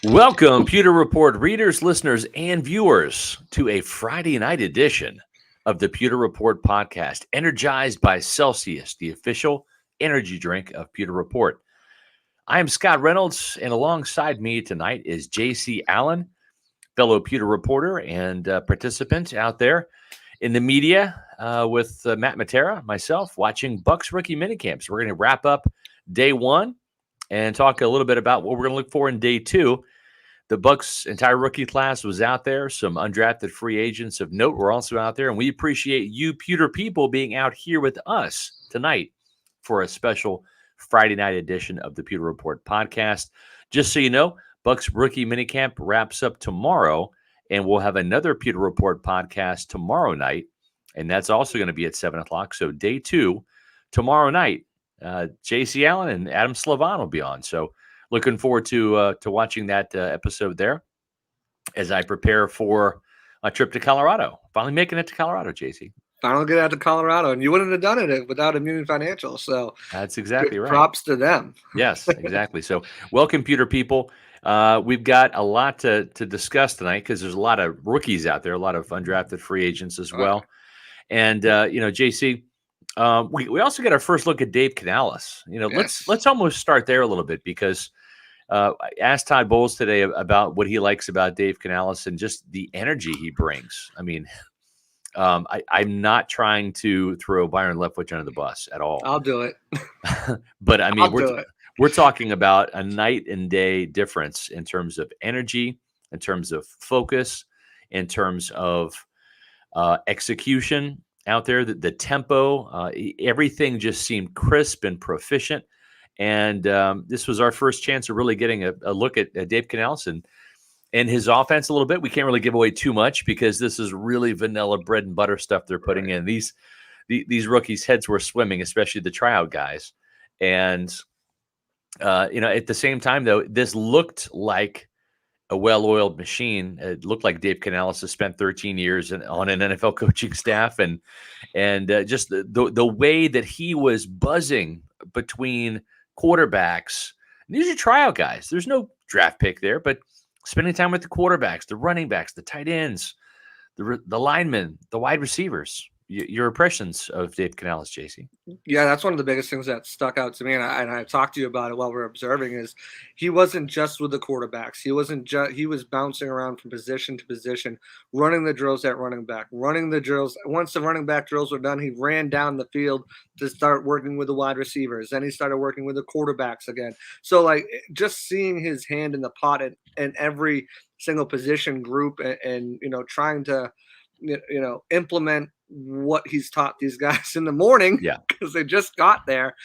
Welcome, Pewter Report readers, listeners, and viewers to a Friday night edition of the Pewter Report podcast, energized by Celsius, the official energy drink of Pewter Report. I am Scott Reynolds, and alongside me tonight is JC Allen, fellow Pewter reporter and participant out there in the media with Matt Matera, myself, watching Bucs rookie minicamps. We're going to wrap up day one and talk a little bit about what we're going to look for in day two. The Bucs' entire rookie class was out there. Some undrafted free agents of note were also out there, and we appreciate you, Pewter people, being out here with us tonight for a special Friday night edition of the Pewter Report podcast. Just so you know, Bucs rookie minicamp wraps up tomorrow, and we'll have another Pewter Report podcast tomorrow night, and that's also going to be at 7 o'clock. So day two, tomorrow night, JC Allen and Adam Slavon will be on. So looking forward to watching that episode there as I prepare for a trip to Colorado. Finally making it to Colorado, JC. Finally get out to Colorado, and you wouldn't have done it without Immune Financial. So that's exactly right. Props to them. Yes, exactly. So welcome, Pewter people. We've got a lot to discuss tonight because there's a lot of rookies out there, a lot of undrafted free agents as well. And JC, we also get our first look at Dave Canalis. Yes. Let's almost start there a little bit because I asked Todd Bowles today about what he likes about Dave Canalis and just the energy he brings. I mean, I'm not trying to throw Byron Leftwich under the bus at all. I'll do it. But I mean, we're talking about a night and day difference in terms of energy, in terms of focus, in terms of execution out there. The tempo, everything just seemed crisp and proficient. And this was our first chance of really getting a look at Dave Canalis and his offense a little bit. We can't really give away too much because this is really vanilla bread and butter stuff they're putting in. These rookies' heads were swimming, especially the tryout guys. And at the same time, though, this looked like a well-oiled machine. It looked like Dave Canalis has spent 13 years on an NFL coaching staff, and just the way that he was buzzing between quarterbacks. And these are tryout guys. There's no draft pick there, but spending time with the quarterbacks, the running backs, the tight ends, the linemen, the wide receivers. Your impressions of Dave Canalis, JC? Yeah, that's one of the biggest things that stuck out to me, and I talked to you about it while we were observing. Is he wasn't just with the quarterbacks. He was bouncing around from position to position, running the drills at running back, running the drills. Once the running back drills were done, he ran down the field to start working with the wide receivers. Then he started working with the quarterbacks again. So, like, just seeing his hand in the pot in every single position group, and trying to implement what he's taught these guys in the morning, because they just got there,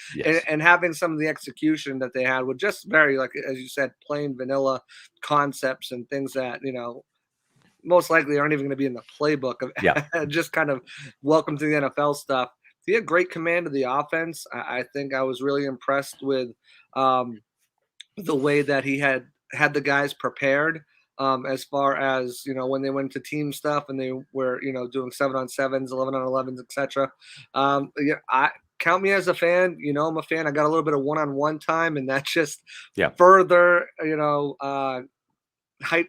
and having some of the execution that they had with just very, like, as you said, plain vanilla concepts and things that most likely aren't even going to be in the playbook of just kind of welcome to the NFL stuff. He had great command of the offense. I think I was really impressed with the way that he had the guys prepared. As far as, when they went to team stuff and they were, doing 7-on-7s, 11-on-11s, etc. I count me as a fan. I'm a fan. I got a little bit of one-on-one time, and that just further, hyped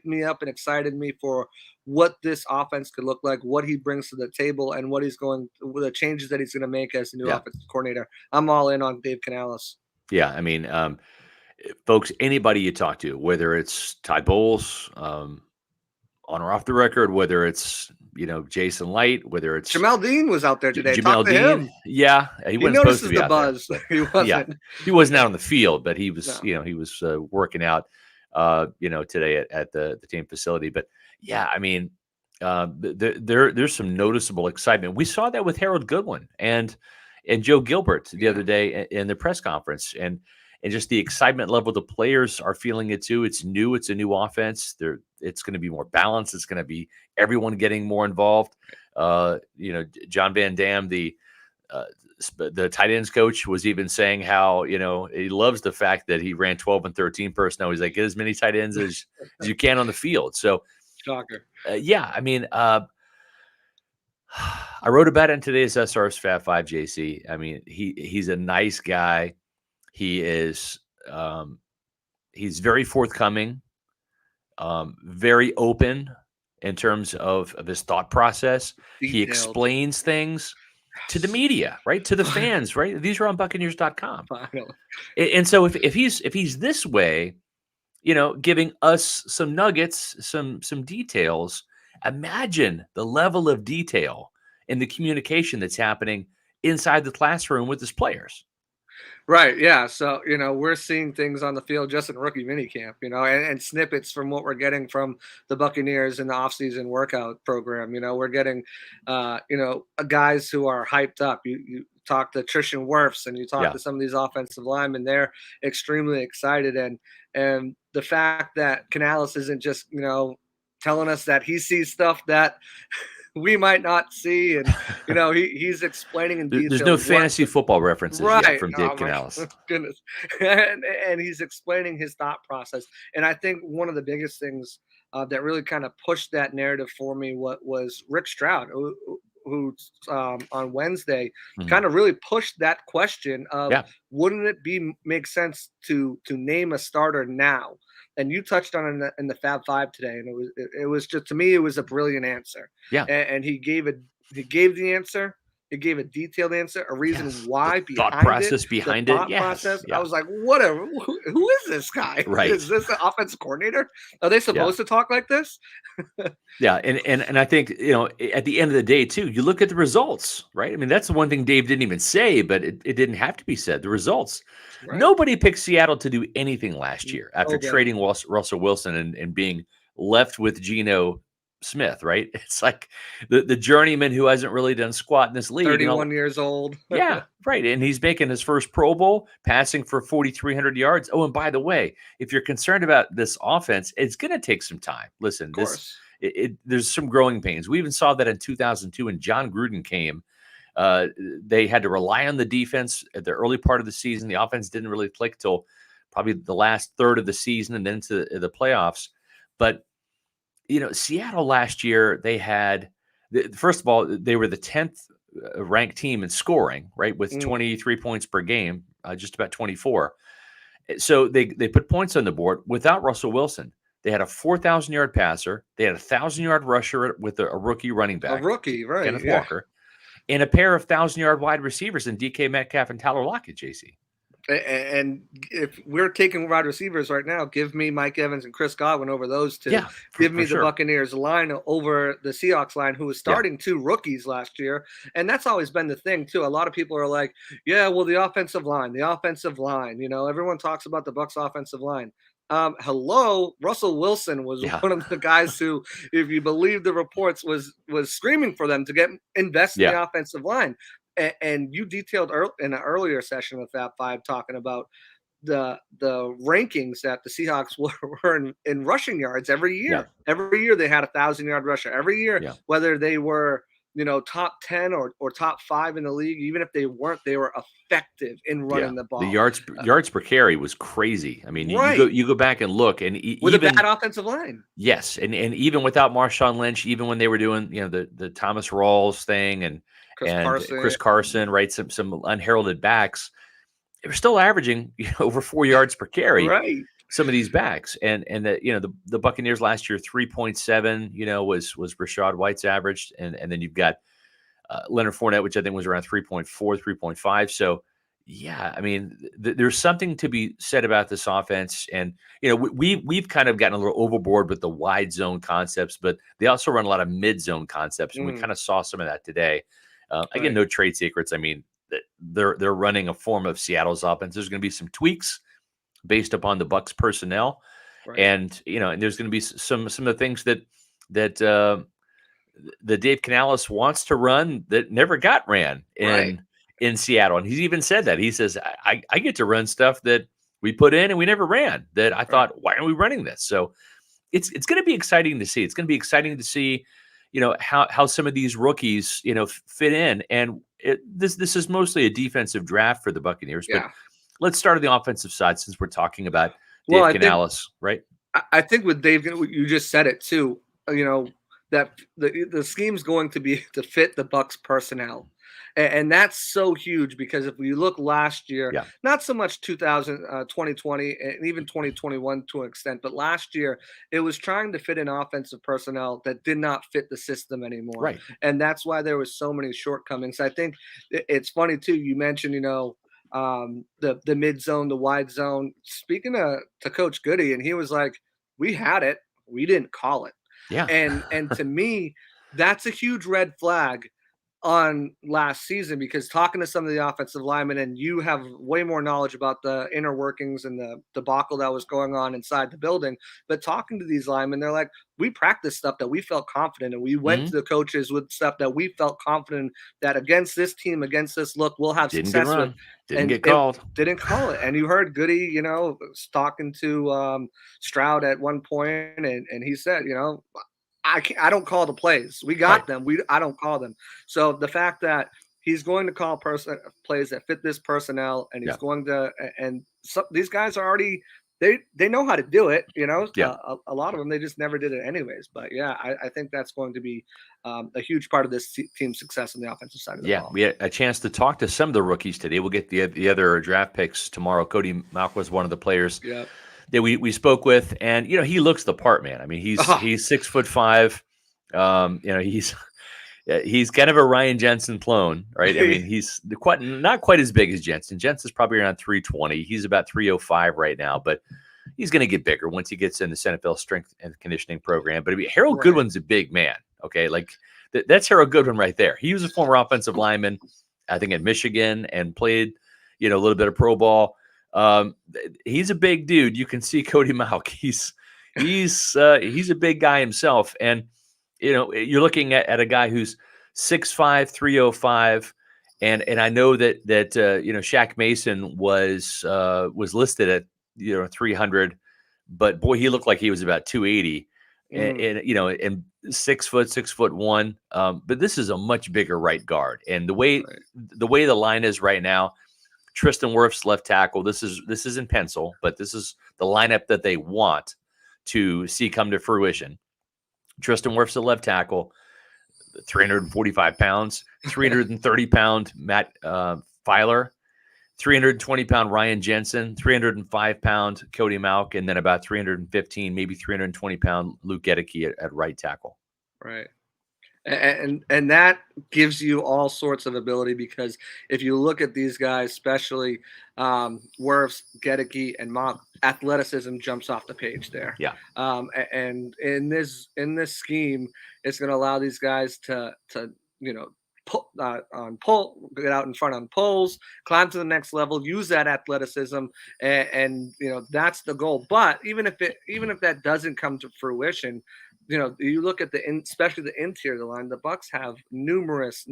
me up and excited me for what this offense could look like, what he brings to the table, and what the changes that he's going to make as the new offensive coordinator. I'm all in on Dave Canalis. Yeah, I mean, folks, anybody you talk to, whether it's Todd Bowles, on or off the record, whether it's Jason Light, whether it's Jamel Dean was out there today. Jamel Dean, he wasn't supposed to be out buzz. There. He wasn't. Yeah, he wasn't out on the field, but he was. No. He was working out. Today at the team facility. But yeah, I mean, there's some noticeable excitement. We saw that with Harold Goodwin and Joe Gilbert the other day in the press conference, and just the excitement level the players are feeling it too. It's new. It's a new offense. It's going to be more balanced. It's going to be everyone getting more involved. John Van Dam, the tight ends coach, was even saying how, he loves the fact that he ran 12 and 13 personnel. He's like, get as many tight ends as you can on the field. So, shocker. I mean, I wrote about it in today's SR's Fab 5, JC. I mean, he's a nice guy. He is, he's very forthcoming. very open in terms of his thought process. He Detailed. explains things to the media, right? To the fans, right? These are on Buccaneers.com. Finally. And so if he's this way, giving us some nuggets, some details, imagine the level of detail and the communication that's happening inside the classroom with his players. Right. Yeah. So, we're seeing things on the field just in rookie minicamp, and snippets from what we're getting from the Buccaneers in the offseason workout program. We're getting, guys who are hyped up. You talk to Trishan Wirfs and you talk to some of these offensive linemen. They're extremely excited. And the fact that Canalis isn't just, telling us that he sees stuff that we might not see, and he's explaining in detail. There's no fantasy football references yet from Dave Canalis. Goodness, and he's explaining his thought process. And I think one of the biggest things that really kind of pushed that narrative for me was Rick Stroud, who on Wednesday kind of really pushed that question of wouldn't it make sense to name a starter now? And you touched on it in the Fab Five today, and it was just, to me, it was a brilliant answer. Yeah, and he gave the answer. He gave a detailed answer, a reason why the thought process behind it. Process. I was like, whatever. Who is this guy? Right? Is this the offensive coordinator? Are they supposed to talk like this? Yeah, and I think at the end of the day too, you look at the results, right? I mean, that's the one thing Dave didn't even say, but it didn't have to be said. The results. Right. Nobody picked Seattle to do anything last year after trading Russell Wilson and being left with Geno Smith, right? It's like the journeyman who hasn't really done squat in this league. 31 years old. Yeah, right. And he's making his first Pro Bowl, passing for 4,300 yards. Oh, and by the way, if you're concerned about this offense, it's going to take some time. Listen, there's some growing pains. We even saw that in 2002 when John Gruden came. They had to rely on the defense at the early part of the season. The offense didn't really click till probably the last third of the season and then to the playoffs. But Seattle last year, they had, first of all, they were the 10th ranked team in scoring, right, with 23 points per game, just about 24. So they put points on the board without Russell Wilson. They had a 4,000-yard passer. They had a 1,000-yard rusher with a rookie running back. A rookie, right. Kenneth Walker. And a pair of 1,000-yard wide receivers in DK Metcalf and Tyler Lockett, JC. And if we're taking wide receivers right now, give me Mike Evans and Chris Godwin over those two. Yeah, give me the Buccaneers line over the Seahawks line, who was starting two rookies last year. And that's always been the thing, too. A lot of people are like, the offensive line. Everyone talks about the Bucs offensive line. Russell Wilson was one of the guys who, if you believe the reports, was screaming for them to invest in the offensive line. And you detailed in an earlier session with Fab Five talking about the rankings that the Seahawks were in rushing yards every year. Yeah. Every year they had a 1,000-yard rusher. Every year, whether they were top 10 or top 5 in the league, even if they weren't, they were effective in running the ball. The yards per carry was crazy. I mean, you go back and look, and with even a bad offensive line. Yes, and even without Marshawn Lynch, even when they were doing the Thomas Rawls thing and Chris Carson, right? Some unheralded backs, they were still averaging over 4 yards per carry. Right. Some of these backs, and the Buccaneers last year 3.7 was Rachaad White's average, and then you've got Leonard Fournette, which I think was around 3.4, 3.5. So I mean there's something to be said about this offense, and we've kind of gotten a little overboard with the wide zone concepts, but they also run a lot of mid zone concepts, and we kind of saw some of that today. Again, no trade secrets. I mean, they're running a form of Seattle's offense. There's going to be some tweaks based upon the Bucs personnel, and and there's going to be some of the things that the Dave Canalis wants to run that never got ran in Seattle. And he's even said that. He says, I get to run stuff that we put in and we never ran. That I thought, why aren't we running this? So it's going to be exciting to see. It's going to be exciting to see. How some of these rookies, fit in. And this is mostly a defensive draft for the Buccaneers. But let's start on the offensive side since we're talking about Dave Canalis, right? I think with Dave, you just said it too, that the scheme's going to be to fit the Bucs personnel. And that's so huge because if we look last year, Yeah. not so much 2020 and even 2021 to an extent, but last year it was trying to fit in offensive personnel that did not fit the system anymore. Right. And that's why there was so many shortcomings. I think it's funny too. You mentioned, the mid zone, the wide zone. Speaking to Coach Goody, and he was like, "We had it, we didn't call it." Yeah. And to me, that's a huge red flag on last season, because talking to some of the offensive linemen, and you have way more knowledge about the inner workings and the debacle that was going on inside the building, but talking to these linemen, they're like, we practiced stuff that we felt confident and we went to the coaches with stuff that we felt confident that against this team, against this look, we'll have Didn't get success with. run. Didn't And get it called. didn't call it. And you heard Goody, talking to Stroud at one point, and he said, I don't call the plays. We got them. I don't call them. So the fact that he's going to call plays that fit this personnel, and he's going to, and these guys are already, they know how to do it. A lot of them, they just never did it anyways. But yeah, I think that's going to be a huge part of this team's success on the offensive side of the ball. Yeah, we had a chance to talk to some of the rookies today. We'll get the other draft picks tomorrow. Cody Mauch was one of the players that we spoke with, and he looks the part, man. I mean, he's 6'5". He's kind of a Ryan Jensen clone, right? I mean, he's not quite as big as Jensen. Jensen's probably around 320. He's about 305 right now, but he's going to get bigger once he gets in the NFL strength and conditioning program. But Harold Goodwin's a big man. Okay, like that's Harold Goodwin right there. He was a former offensive lineman, I think, at Michigan, and played a little bit of pro ball. He's a big dude. You can see Cody Mauch. He's a big guy himself, and you're looking at a guy who's 6'5", 305, and I know that Shaq Mason was listed at 300, but boy, he looked like he was about 280, and 6 foot, 6'1". But this is a much bigger right guard, and the way the line is right now. Tristan Wirfs left tackle. This is in pencil, but this is the lineup that they want to see come to fruition. Tristan Wirfs at left tackle, 345 pounds, 330-pound Matt Filer, 320-pound Ryan Jensen, 305-pound Cody Mauch, and then about 315, maybe 320-pound Luke Gedeke at right tackle. Right. And that gives you all sorts of ability, because if you look at these guys, especially Wirfs, Gedeke, and Mauch, athleticism jumps off the page there. Yeah. And in this scheme, it's going to allow these guys to pull, get out in front on pulls, climb to the next level, use that athleticism, and that's the goal. But even if that doesn't come to fruition, you look at especially the interior of the line. The Bucs have numerous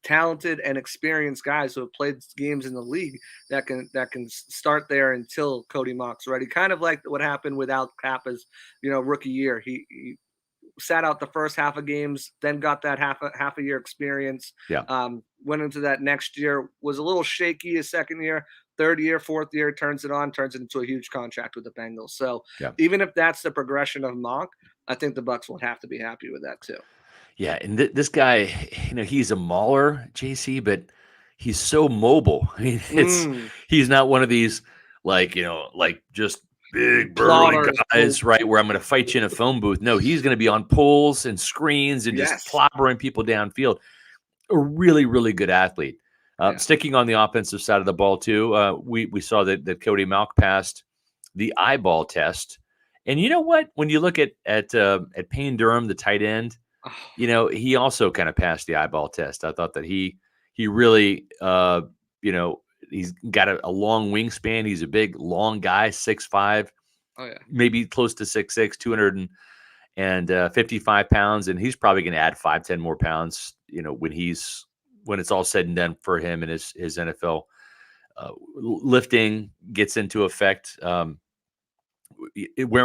talented and experienced guys who have played games in the league that can start there until Cody Mauch's ready. Kind of like what happened with Al Kappa's rookie year. He sat out the first half of games, then got that half a year experience. Yeah. Went into that next year, was a little shaky his second year. Third year, fourth year, turns it into a huge contract with the Bengals. So even if that's the progression of Mauch, I think the Bucs will have to be happy with that too. Yeah, and this guy, he's a mauler, JC, but he's so mobile. I mean, he's not one of these like just big burly guys, right? Where I'm going to fight you in a phone booth. No, he's going to be on poles and screens and just clobbering people downfield. A really, really good athlete. Sticking on the offensive side of the ball too, we saw that Cody Mauch passed the eyeball test, and you know what? When you look at Payne Durham, the tight end, he also kind of passed the eyeball test. I thought that he really, he's got a long wingspan. He's a big, long guy, 6'5", maybe close to 6'6", 255 pounds, and he's probably going to add 5-10 more pounds. When it's all said and done for him and his NFL lifting gets into effect. Wearing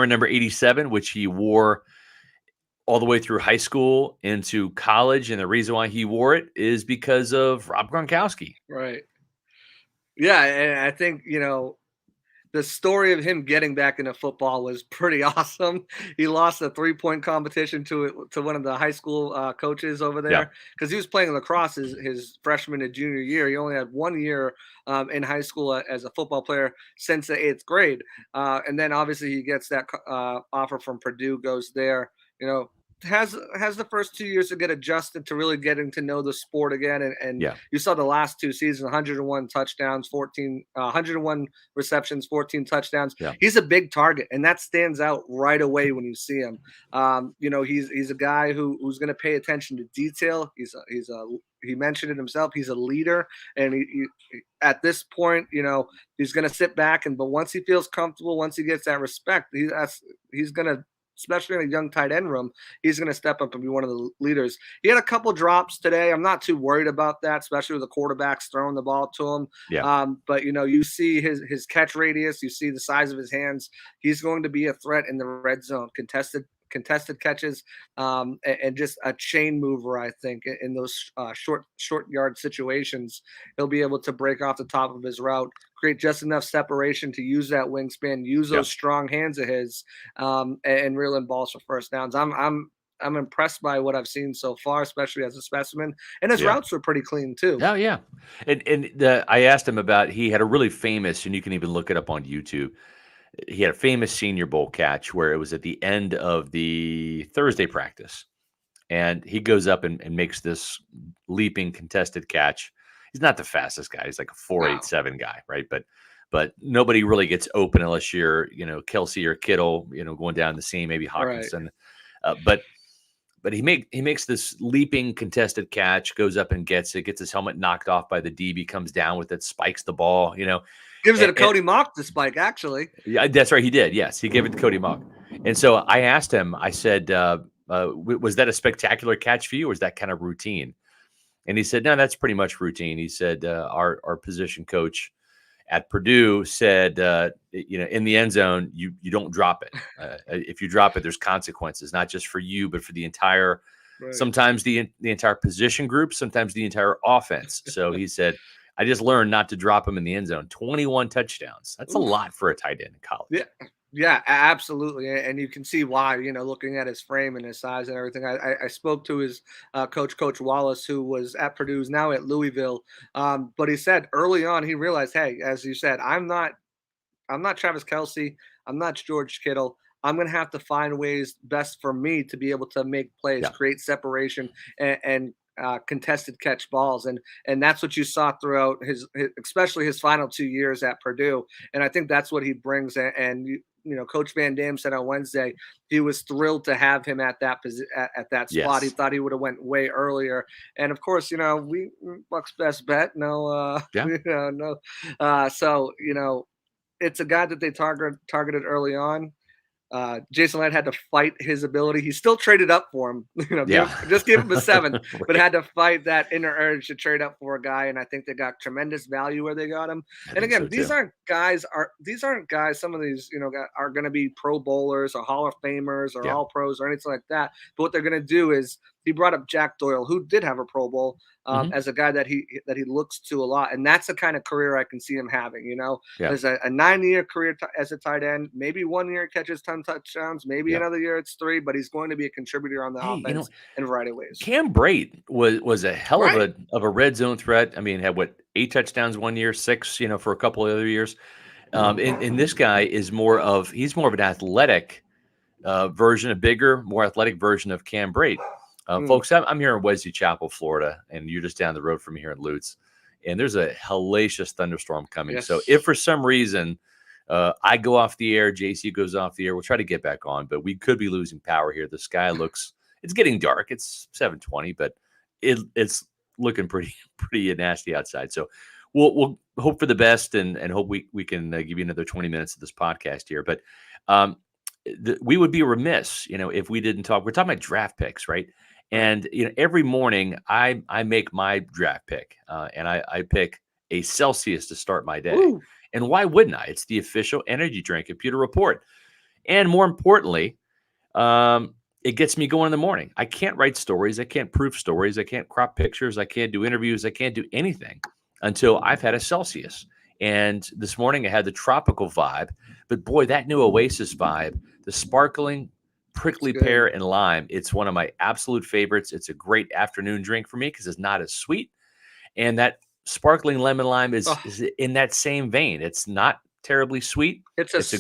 number 87, which he wore all the way through high school into college, and the reason why he wore it is because of Rob Gronkowski. Right. Yeah, and I think the the story of him getting back into football was pretty awesome. He lost a 3-point competition to one of the high school coaches over Yeah. there because he was playing lacrosse his freshman and junior year. He only had 1 year in high school as a football player since the 8th grade. And then obviously he gets that offer from Purdue, goes there, has the first 2 years to get adjusted to really getting to know the sport again. And Yeah. you saw the last 2 seasons, 101 touchdowns, 101 receptions, 14 touchdowns. Yeah. He's a big target, and that stands out right away when you see him. He's a guy who's going to pay attention to detail. He mentioned it himself. He's a leader, and he at this point, he's going to sit back but once he feels comfortable, once he gets that respect, he's going to, especially in a young tight end room, he's going to step up and be one of the leaders. He had a couple drops today. I'm not too worried about that, especially with the quarterbacks throwing the ball to him. Yeah. But you see his catch radius, you see the size of his hands. He's going to be a threat in the red zone, contested catches, and just a chain mover. I think in those short yard situations, he'll be able to break off the top of his route, create just enough separation to use that wingspan, use those strong hands of his, and reel in balls for first downs. I'm impressed by what I've seen so far, especially as a specimen, and his routes were pretty clean too. Oh yeah, I asked him about. He had a really famous, and you can even look it up on YouTube. He had a famous Senior Bowl catch where it was at the end of the Thursday practice, and he goes up and makes this leaping contested catch. He's not the fastest guy. He's like a 4.87 guy, right? But nobody really gets open unless you're, Kelsey or Kittle, going down the seam, maybe Hawkinson. Right. But he makes this leaping contested catch, goes up and gets his helmet knocked off by the DB, comes down with it, spikes the ball, Gives it a Cody Mauch to spike, actually. Yeah, that's right. He did. Yes, he gave it to Cody Mauch. And so I asked him, I said, was that a spectacular catch for you, or is that kind of routine? And he said, no, that's pretty much routine. He said, our position coach at Purdue said, in the end zone, you don't drop it. If you drop it, there's consequences, not just for you, but for the entire, sometimes the entire position group, sometimes the entire offense. So he said, I just learned not to drop him in the end zone. 21 touchdowns. That's a lot for a tight end in college. Yeah, absolutely. And you can see why, looking at his frame and his size and everything. I spoke to his Coach Wallace, who was at Purdue, who's now at Louisville. But he said early on, he realized, hey, as you said, I'm not Travis Kelsey. I'm not George Kittle. I'm going to have to find ways best for me to be able to make plays, create separation, and contested catch balls, and that's what you saw throughout his especially his final 2 years at Purdue, and I think that's what he brings. And Coach Van Dam said on Wednesday he was thrilled to have him at that at that spot. He thought he would have went way earlier, and of course, we Bucs best bet. So it's a guy that they targeted early on. Jason Light had to fight his ability. He still traded up for him, just give him a 7th, but had to fight that inner urge to trade up for a guy. And I think they got tremendous value where they got him. And again, these aren't guys. Some of these, are going to be Pro Bowlers or Hall of Famers or All Pros or anything like that. But what they're going to do is, he brought up Jack Doyle, who did have a Pro Bowl, as a guy that he looks to a lot, and that's the kind of career I can see him having. There's a 9-year career as a tight end. Maybe 1 year catches 10 touchdowns, maybe another year it's 3, but he's going to be a contributor on the offense in a variety of ways. Cam Brate was a hell of a red zone threat. I mean, had 8 touchdowns 1 year, 6, for a couple of other years. And this guy is more of an athletic version, a bigger, more athletic version of Cam Brate. Folks, I'm here in Wesley Chapel, Florida, and you're just down the road from me here in Lutz, and there's a hellacious thunderstorm coming. Yes. So if for some reason I go off the air, JC goes off the air, we'll try to get back on, but we could be losing power here. The sky it's getting dark. It's 7:20, but it's looking pretty nasty outside. So we'll hope for the best and hope we can give you another 20 minutes of this podcast here. But we would be remiss, if we didn't talk. We're talking about draft picks, right? And every morning I make my draft pick, and I pick a Celsius to start my day. Ooh. And why wouldn't I? It's the official energy drink of Pewter Report, and more importantly, it gets me going in the morning. I can't write stories, I can't proof stories, I can't crop pictures, I can't do interviews, I can't do anything until I've had a Celsius. And this morning I had the tropical vibe, but boy, that new Oasis vibe, the sparkling prickly pear and lime, it's one of my absolute favorites. It's a great afternoon drink for me because it's not as sweet. And that sparkling lemon lime is in that same vein. It's not terribly sweet. It's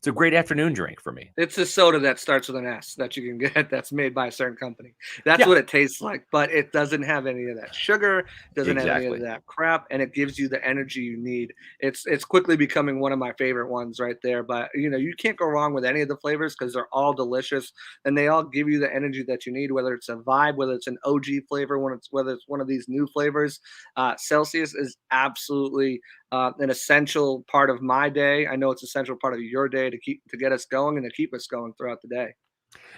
a great afternoon drink for me. It's a soda that starts with an S that you can get that's made by a certain company. That's what it tastes like, but it doesn't have any of that sugar, doesn't have any of that crap, and it gives you the energy you need. It's quickly becoming one of my favorite ones right there. But you can't go wrong with any of the flavors because they're all delicious and they all give you the energy that you need, whether it's a vibe, whether it's an OG flavor, whether it's one of these new flavors. Celsius is absolutely an essential part of my day. I know it's an essential part of your day to get us going and to keep us going throughout the day.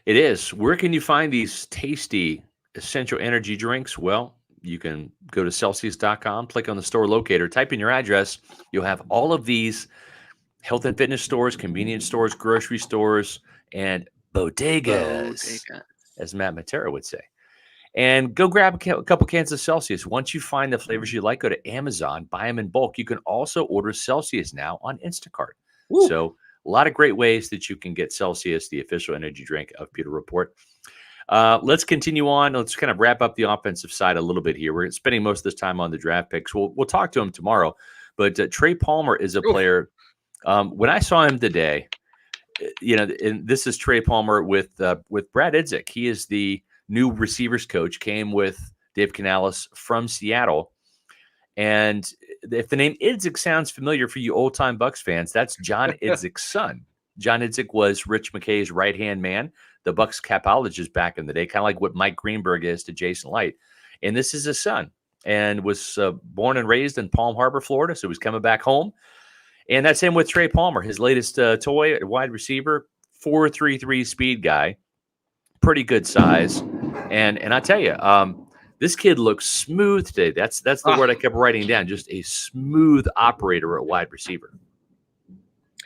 It is. Where can you find these tasty essential energy drinks? Well, you can go to Celsius.com, click on the store locator, type in your address. You'll have all of these health and fitness stores, convenience stores, grocery stores, and bodegas, as Matt Matera would say. And go grab a couple cans of Celsius. Once you find the flavors you like, go to Amazon, buy them in bulk. You can also order Celsius now on Instacart. Woo. So a lot of great ways that you can get Celsius, the official energy drink of Pewter Report. Let's continue on. Let's kind of wrap up the offensive side a little bit here. We're spending most of this time on the draft picks. We'll talk to him tomorrow. But Trey Palmer is a player. When I saw him today, and this is Trey Palmer with Brad Idzik. He is the new receivers coach, came with Dave Canalis from Seattle. And if the name Idzik sounds familiar for you old-time Bucs fans, that's John Idzik's son. John Idzik was Rich McKay's right-hand man, the Bucs capologist back in the day, kind of like what Mike Greenberg is to Jason Light. And this is his son, and was born and raised in Palm Harbor, Florida, so he's coming back home. And that's him with Trey Palmer, his latest toy, wide receiver, 4.33 speed guy, pretty good size. And I tell you, this kid looks smooth today. That's the word I kept writing down. Just a smooth operator at wide receiver.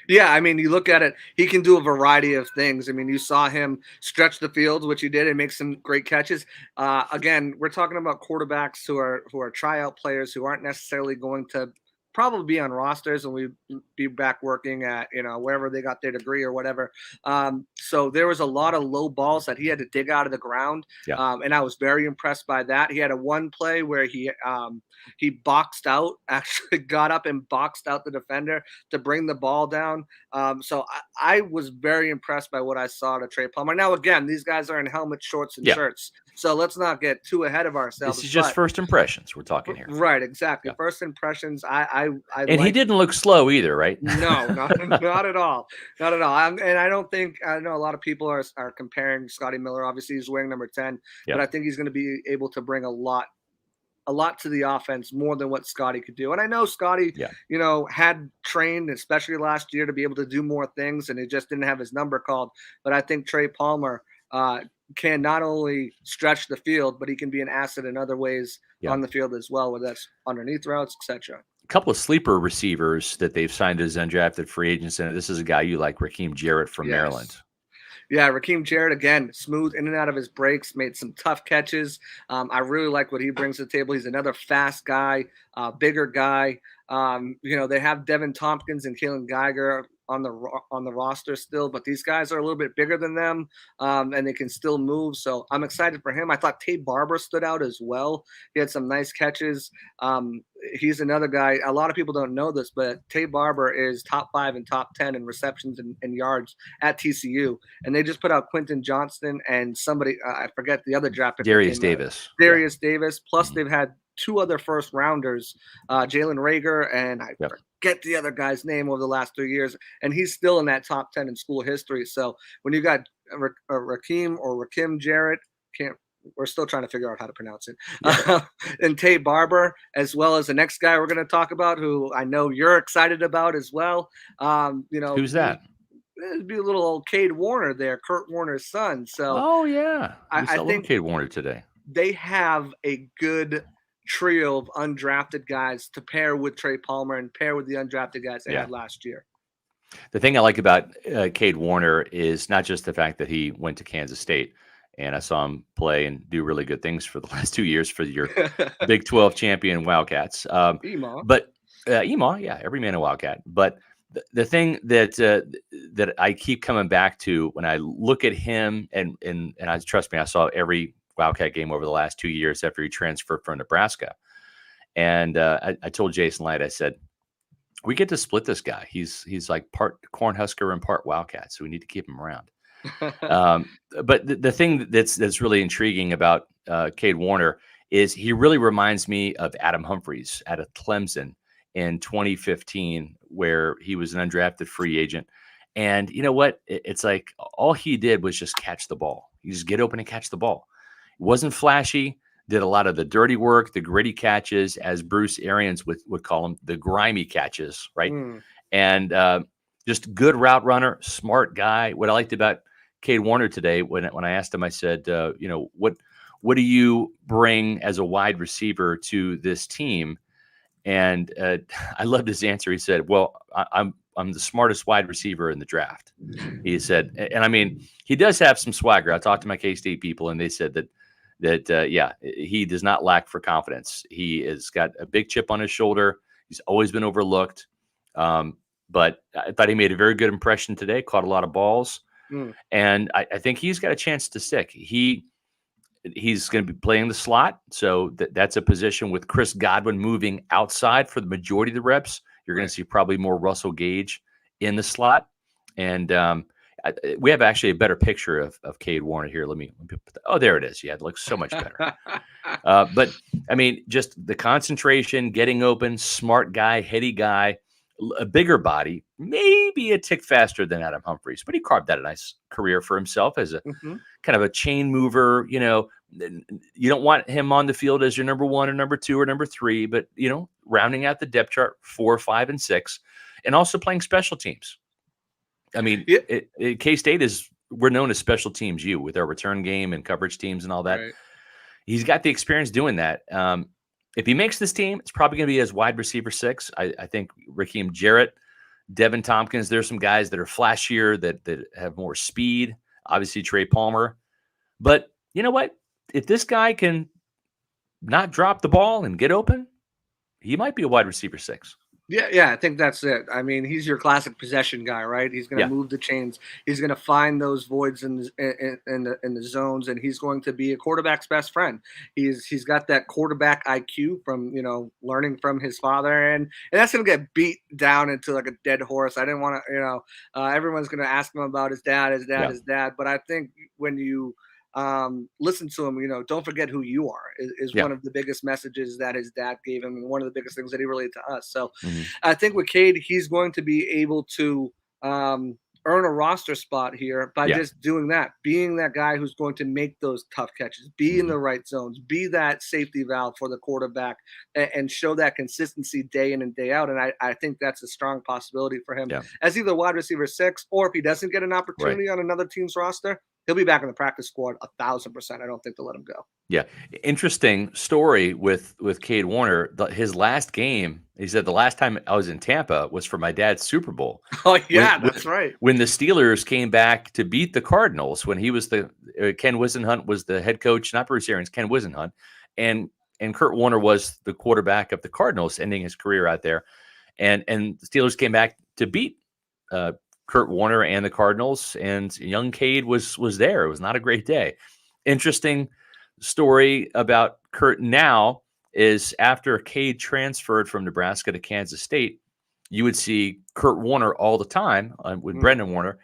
Yeah, I mean, you look at it, he can do a variety of things. I mean, you saw him stretch the field, which he did, and make some great catches. Again, we're talking about quarterbacks who are tryout players who aren't necessarily going to probably be on rosters and we be back working at wherever they got their degree or whatever. So there was a lot of low balls that he had to dig out of the ground. And I was very impressed by that. He had a one play where he boxed out, actually got up and boxed out the defender to bring the ball down. So I was very impressed by what I saw to Trey Palmer. Now, again, these guys are in helmets, shorts, and shirts. So let's not get too ahead of ourselves. This is just first impressions we're talking here. Right, exactly. First impressions. And he didn't look slow either, right? No, not at all. Not at all. I know a lot of people are comparing Scotty Miller. Obviously, he's wearing number 10, but I think he's going to be able to bring a lot to the offense, more than what Scotty could do. And I know Scotty, had trained, especially last year, to be able to do more things, and he just didn't have his number called. But I think Trey Palmer can not only stretch the field, but he can be an asset in other ways on the field as well, whether that's underneath routes, etc. A couple of sleeper receivers that they've signed as undrafted free agents, and this is a guy you like, Raheem Jarrett from Maryland. Yeah, Raheem Jarrett, again, smooth in and out of his breaks, made some tough catches. I really like what he brings to the table. He's another fast guy, bigger guy. They have Devin Tompkins and Kalen Geiger on the roster still, but these guys are a little bit bigger than them, and they can still move. So I'm excited for him. I thought Tay Barber stood out as well. He had some nice catches. He's another guy. A lot of people don't know this, but Tay Barber is top 5 and top 10 in receptions and yards at TCU. And they just put out Quentin Johnston and somebody, I forget the other draft pick. Darius Davis. Davis. Plus they've had 2 other first rounders, Jalen Rager, and I forget the other guy's name over the last 3 years. And he's still in that top 10 in school history. So when you got Raheem Jarrett, we're still trying to figure out how to pronounce it. And Tay Barber, as well as the next guy we're going to talk about, who I know you're excited about as well. Who's that? It'd be a little old Cade Warner there, Kurt Warner's son. So, I think Cade Warner today. They have a good trio of undrafted guys to pair with Trey Palmer and pair with the undrafted guys they had last year. The thing I like about Cade Warner is not just the fact that he went to Kansas State, and I saw him play and do really good things for the last 2 years for your Big 12 champion Wildcats. But Emaw, yeah, every man a Wildcat. But the thing that I keep coming back to when I look at him, and I trust me, I saw every Wildcat game over the last 2 years after he transferred from Nebraska. And I told Jason Light, I said, we get to split this guy. He's like part Cornhusker and part Wildcat, so we need to keep him around. But the thing that's really intriguing about Cade Warner is he really reminds me of Adam Humphries out of Clemson in 2015, where he was an undrafted free agent. And you know what? It's like all he did was just catch the ball. You just get open and catch the ball. It wasn't flashy, did a lot of the dirty work, the gritty catches, as Bruce Arians would call them, the grimy catches, right? And just good route runner, smart guy. What I liked about Cade Warner today, when I asked him, I said, what do you bring as a wide receiver to this team? And I loved his answer. He said, well, I'm the smartest wide receiver in the draft. He said, and I mean, he does have some swagger. I talked to my K-State people, and they said that he does not lack for confidence. He has got a big chip on his shoulder. He's always been overlooked. But I thought he made a very good impression today, caught a lot of balls. And I think he's got a chance to stick. He's going to be playing the slot. So that's a position with Chris Godwin moving outside for the majority of the reps. You're going to see probably more Russell Gage in the slot. And we have actually a better picture of Cade Warner here. Let me put that. Oh, there it is. Yeah, it looks so much better. But I mean, just the concentration, getting open, smart guy, heady guy, a bigger body, maybe a tick faster than Adam Humphries, but he carved out a nice career for himself as a kind of a chain mover. You know, you don't want him on the field as your number one or number two or number three, but, you know, rounding out the depth chart 4, 5, and 6, and also playing special teams. I mean, K-State we're known as special teams with our return game and coverage teams and all that. Right. He's got the experience doing that. If he makes this team, it's probably going to be as wide receiver 6. I think Raheem Jarrett, Devin Tompkins, there's some guys that are flashier, that have more speed. Obviously, Trey Palmer. But you know what? If this guy can not drop the ball and get open, he might be a wide receiver 6. Yeah, I think that's it. I mean, he's your classic possession guy, right? He's going to move the chains. He's going to find those voids in the zones, and he's going to be a quarterback's best friend. He's got that quarterback IQ from, you know, learning from his father, and that's going to get beat down into like a dead horse. I didn't want to, you know, everyone's going to ask him about his dad. But I think when you listen to him, you know, don't forget who you are is one of the biggest messages that his dad gave him, and one of the biggest things that he relayed to us. So I think with Cade, he's going to be able to earn a roster spot here by just doing that, being that guy who's going to make those tough catches, be in the right zones, be that safety valve for the quarterback, and show that consistency day in and day out. And I think that's a strong possibility for him as either wide receiver 6, or if he doesn't get an opportunity on another team's roster, he'll be back in the practice squad 1,000%. I don't think they'll let him go. Yeah. Interesting story with Cade Warner. His last game, he said, the last time I was in Tampa was for my dad's Super Bowl. Oh, yeah, that's right. When the Steelers came back to beat the Cardinals, when he was Ken Wisenhunt was the head coach, not Bruce Arians, Ken Wisenhunt. And Kurt Warner was the quarterback of the Cardinals, ending his career out there. And the Steelers came back to beat Kurt Warner and the Cardinals, and young Cade was there. It was not a great day. Interesting story about Kurt now is after Cade transferred from Nebraska to Kansas State, you would see Kurt Warner all the time with Brendan Warner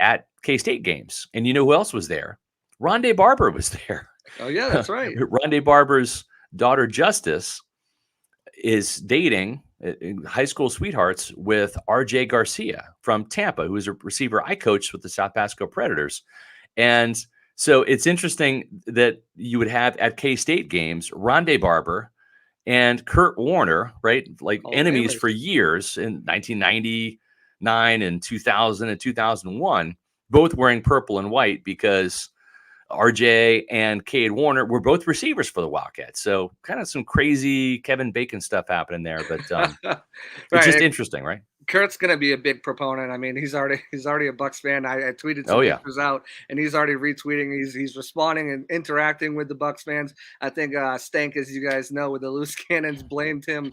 at K-State games. And you know who else was there? Rondé Barber was there. Oh, yeah, that's right. Rondé Barber's daughter, Justice, is dating high school sweethearts with RJ Garcia from Tampa, who is a receiver I coached with the South Pasco Predators. And so it's interesting that you would have at K-State games, Rondé Barber and Kurt Warner, right? Like enemies for years in 1999 and 2000 and 2001, both wearing purple and white because RJ and Cade Warner were both receivers for the Wildcats. So kind of some crazy Kevin Bacon stuff happening there, but it's just interesting, right? Kurt's gonna be a big proponent. I mean, he's already a Bucs fan. I tweeted some pictures out, and he's already retweeting. He's responding and interacting with the Bucs fans. I think Stank, as you guys know, with the loose cannons, blamed him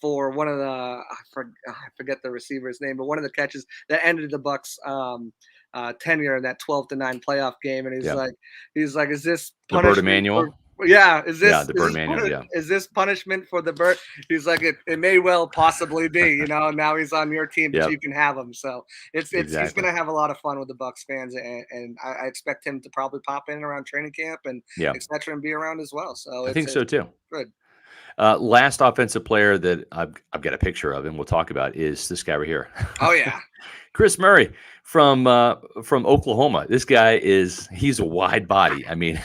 for one of the I forget the receiver's name, but one of the catches that ended the Bucs tenure in that 12-9 playoff game. And he's like, is this punishment? Is this punishment for the bird? He's like, it may well possibly be, now he's on your team, but you can have him. So he's going to have a lot of fun with the Bucs fans. And I expect him to probably pop in around training camp and et cetera and be around as well. So I think so too. Good. Last offensive player that I've got a picture of and we'll talk about is this guy right here. Oh yeah. Chris Murray from Oklahoma. This guy he's a wide body. I mean,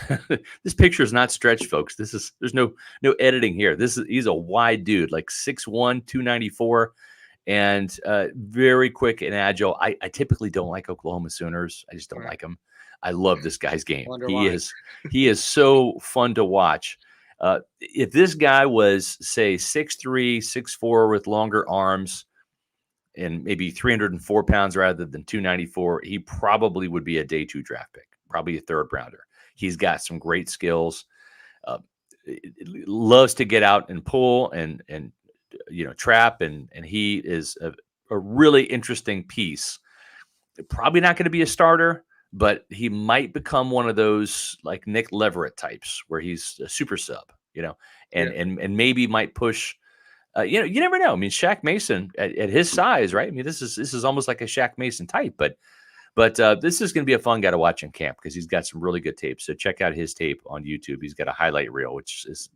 this picture is not stretched, folks. There's no editing here. He's a wide dude, like 6'1", 294, and very quick and agile. I typically don't like Oklahoma Sooners. I just don't like him. I love this guy's game. He is so fun to watch. If this guy was, say, 6'3", 6'4", with longer arms and maybe 304 pounds rather than 294, he probably would be a day 2 draft pick, probably a 3rd rounder. He's got some great skills, loves to get out and pull and trap, and he is a really interesting piece. Probably not going to be a starter, but he might become one of those like Nick Leverett types where he's a super sub, and maybe might push. You never know. I mean, Shaq Mason at his size, right? I mean, this is almost like a Shaq Mason type, but this is going to be a fun guy to watch in camp because he's got some really good tape. So check out his tape on YouTube. He's got a highlight reel, which is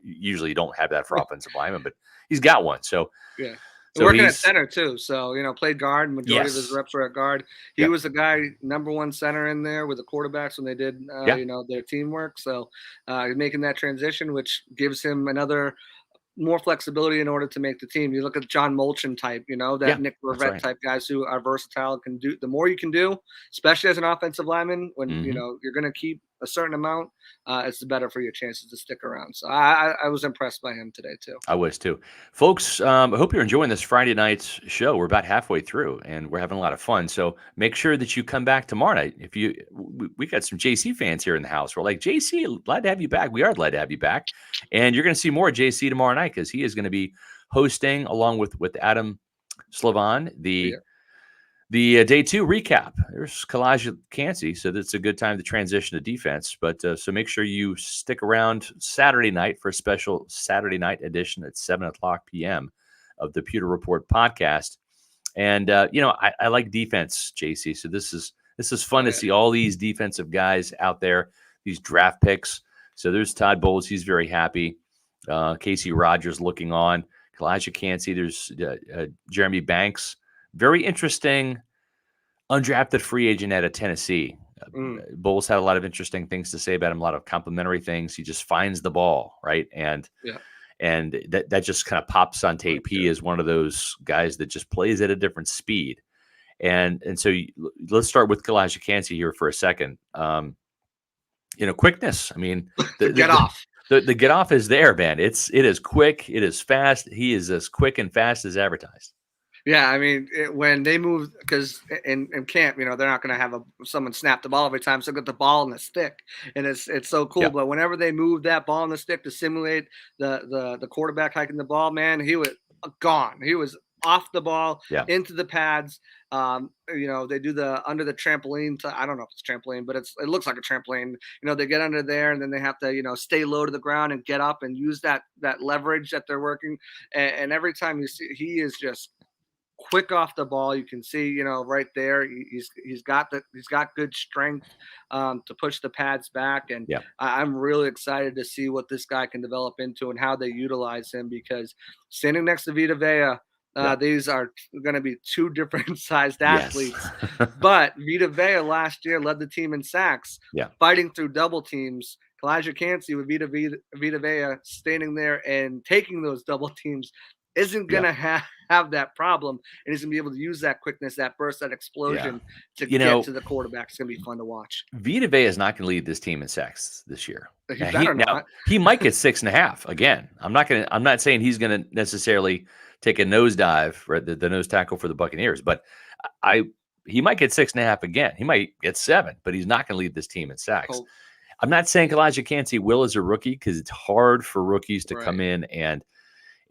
usually you don't have that for offensive linemen, but he's got one. So yeah. So working at center too. So, played guard. Majority of his reps were at guard. He was the guy, number 1 center in there with the quarterbacks when they did, their teamwork. So making that transition, which gives him another more flexibility in order to make the team. You look at John Molchan type, Nick Leverett type guys who are versatile, can do the more you can do, especially as an offensive lineman when, you're going to keep a certain amount, it's the better for your chances to stick around. So I was impressed by him today too. I was too. Folks, I hope you're enjoying this Friday night's show. We're about halfway through and we're having a lot of fun. So make sure that you come back tomorrow night. We got some JC fans here in the house. We're like, JC, glad to have you back. We are glad to have you back. And you're going to see more of JC tomorrow night because he is going to be hosting along with Adam Slavan, the day 2 recap. There's Calijah, Cancey, so that's a good time to transition to defense. But so make sure you stick around Saturday night for a special Saturday night edition at 7:00 p.m. of the Pewter Report podcast. And I like defense, JC. So this is fun to see all these defensive guys out there, these draft picks. So there's Todd Bowles. He's very happy. Casey Rogers looking on. Calijah, Cancey. There's Jeremy Banks. Very interesting undrafted free agent out of Tennessee. Bowles had a lot of interesting things to say about him, a lot of complimentary things. He just finds the ball, right? And that just kind of pops on tape. He is one of those guys that just plays at a different speed. And so let's start with Calijah Cancey here for a second. Quickness. I mean, the get off. The get off is there, man. It is quick. It is fast. He is as quick and fast as advertised. Yeah, I mean, when they move, because in camp, they're not going to have someone snap the ball every time, so get the ball in the stick, and it's so cool. Yeah. But whenever they move that ball in the stick to simulate the quarterback hiking the ball, man, he was gone. He was off the ball, into the pads. They do the under the trampoline. I don't know if it's trampoline, but it looks like a trampoline. They get under there and then they have to, stay low to the ground and get up and use that leverage that they're working. And every time you see, he is just quick off the ball. You can see, right there, he's got good strength to push the pads back. And I'm really excited to see what this guy can develop into and how they utilize him, because standing next to Vita Vea, these are going to be 2 different sized athletes. But Vita Vea last year led the team in sacks, fighting through double teams. Calijah Cancey with Vita Vea standing there and taking those double teams isn't going to have that problem, and he's going to be able to use that quickness, that burst, that explosion to get to the quarterback. It's going to be fun to watch. Vita Vea is not going to lead this team in sacks this year. He might get 6.5 again. I'm not saying he's going to necessarily take a nosedive, right? The nose tackle for the Buccaneers. But he might get 6.5 again. He might get 7, but he's not going to lead this team in sacks. Cool. I'm not saying Calijah Cancey will as a rookie because it's hard for rookies to come in and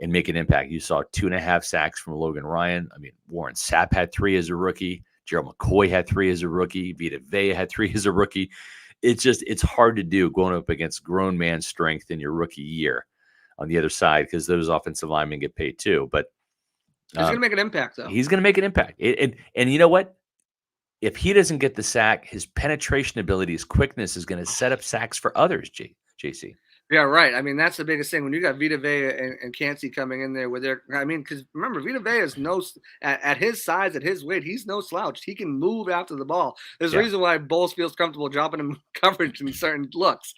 make an impact. You saw 2.5 sacks from Logan Ryan. I mean, Warren Sapp had 3 as a rookie. Gerald McCoy had 3 as a rookie. Vita Vea had 3 as a rookie. It's hard to do going up against grown man strength in your rookie year on the other side because those offensive linemen get paid too. But he's going to make an impact, though. He's going to make an impact. And you know what? If he doesn't get the sack, his penetration ability, his quickness is going to set up sacks for others, JC. Yeah, right. I mean, that's the biggest thing when you got Vita Vea and Cancey coming in there with their. I mean, because remember, Vita Vea is at his size, at his weight, he's no slouch. He can move after the ball. There's a reason why Bowles feels comfortable dropping him coverage in certain looks.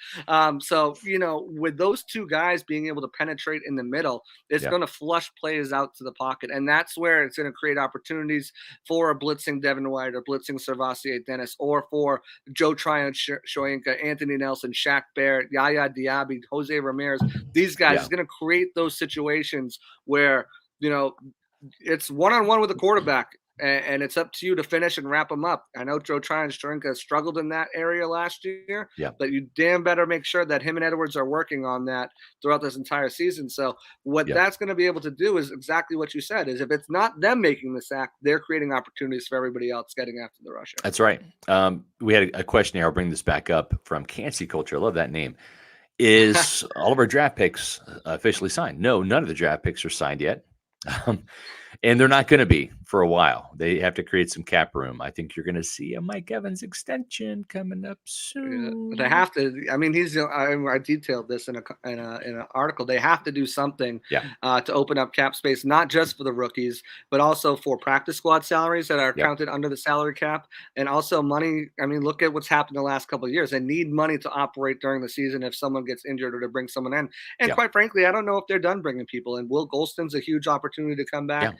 So with those two guys being able to penetrate in the middle, it's going to flush plays out to the pocket, and that's where it's going to create opportunities for a blitzing Devin White or blitzing Cedric Dennis, or for Joe Tryon, Shoyinka, Anthony Nelson, Shaq Barrett, Yaya Diaby, Jose Ramirez. These guys is going to create those situations where it's one-on-one with the quarterback, and it's up to you to finish and wrap them up. I know Joe Tryon and Shoyinka struggled in that area last year, but you damn better make sure that him and Edwards are working on that throughout this entire season. So what that's going to be able to do is exactly what you said, is if it's not them making the sack, they're creating opportunities for everybody else getting after the rusher. That's right. We had a question here. I'll bring this back up from Cancey Culture. I love that name. Is all of our draft picks officially signed? No, none of the draft picks are signed yet. And they're not going to be for a while. They have to create some cap room. I think you're going to see a Mike Evans extension coming up soon. They have to. I mean, I detailed this in an article. They have to do something to open up cap space, not just for the rookies, but also for practice squad salaries that are counted under the salary cap, and also money. I mean, look at what's happened the last couple of years. They need money to operate during the season if someone gets injured or to bring someone in. And quite frankly, I don't know if they're done bringing people in. Will Golston's a huge opportunity to come back.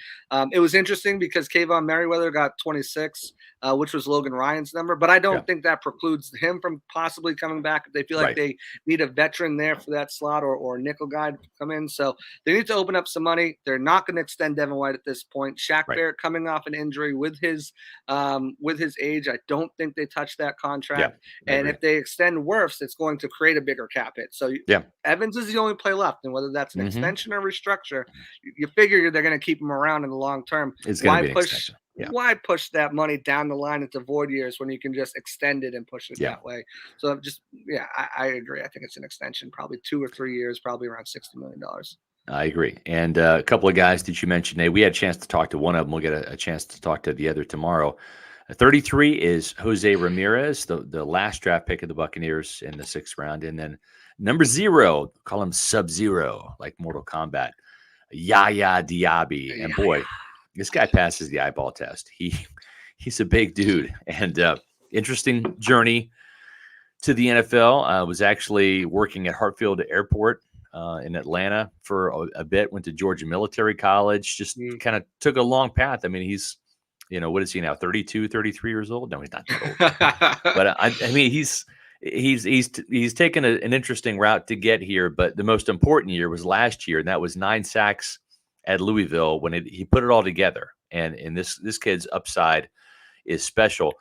It was interesting because Kayvon Meriweather got 26, which was Logan Ryan's number, but I don't think that precludes him from possibly coming back if they feel like they need a veteran there for that slot or a nickel guy to come in. So they need to open up some money. They're not going to extend Devin White at this point. Shaq Barrett coming off an injury with his age. I don't think they touch that contract. And if they extend Wirfs, it's going to create a bigger cap hit. So Evans is the only play left, and whether that's an extension or restructure, you figure they're going to keep him around in the long term. Why push that money down the line into void years when you can just extend it and push it that way? So I agree. I think it's an extension, probably 2 or 3 years, probably around $60 million. I agree. And a couple of guys that you mentioned, Nate, we had a chance to talk to one of them. We'll get a chance to talk to the other tomorrow. 33 is Jose Ramirez, the last draft pick of the Buccaneers in the 6th round. And then number 0, call him Sub-Zero, like Mortal Kombat, Yaya Diaby. And boy, this guy passes the eyeball test. He's a big dude, and interesting journey to the NFL. I was actually working at Hartfield Airport in Atlanta for a bit. Went to Georgia Military College. Just kind of took a long path. I mean, he's what is he now? 32, 33 years old? No, he's not that old. But I mean, he's taken an interesting route to get here. But the most important year was last year, and that was 9 sacks at Louisville when he put it all together. And this kid's upside is special.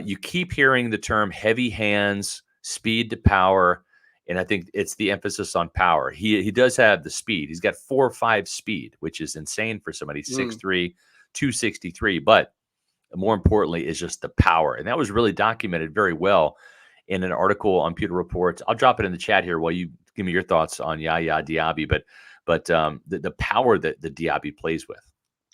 You keep hearing the term heavy hands, speed to power, and I think it's the emphasis on power. He does have the speed. He's got 4.5 speed, which is insane for somebody 6'3", 263. But more importantly is just the power. And that was really documented very well in an article on Pewter Report. I'll drop it in the chat here while you give me your thoughts on Yaya Diaby. But the power that the Diaby plays with.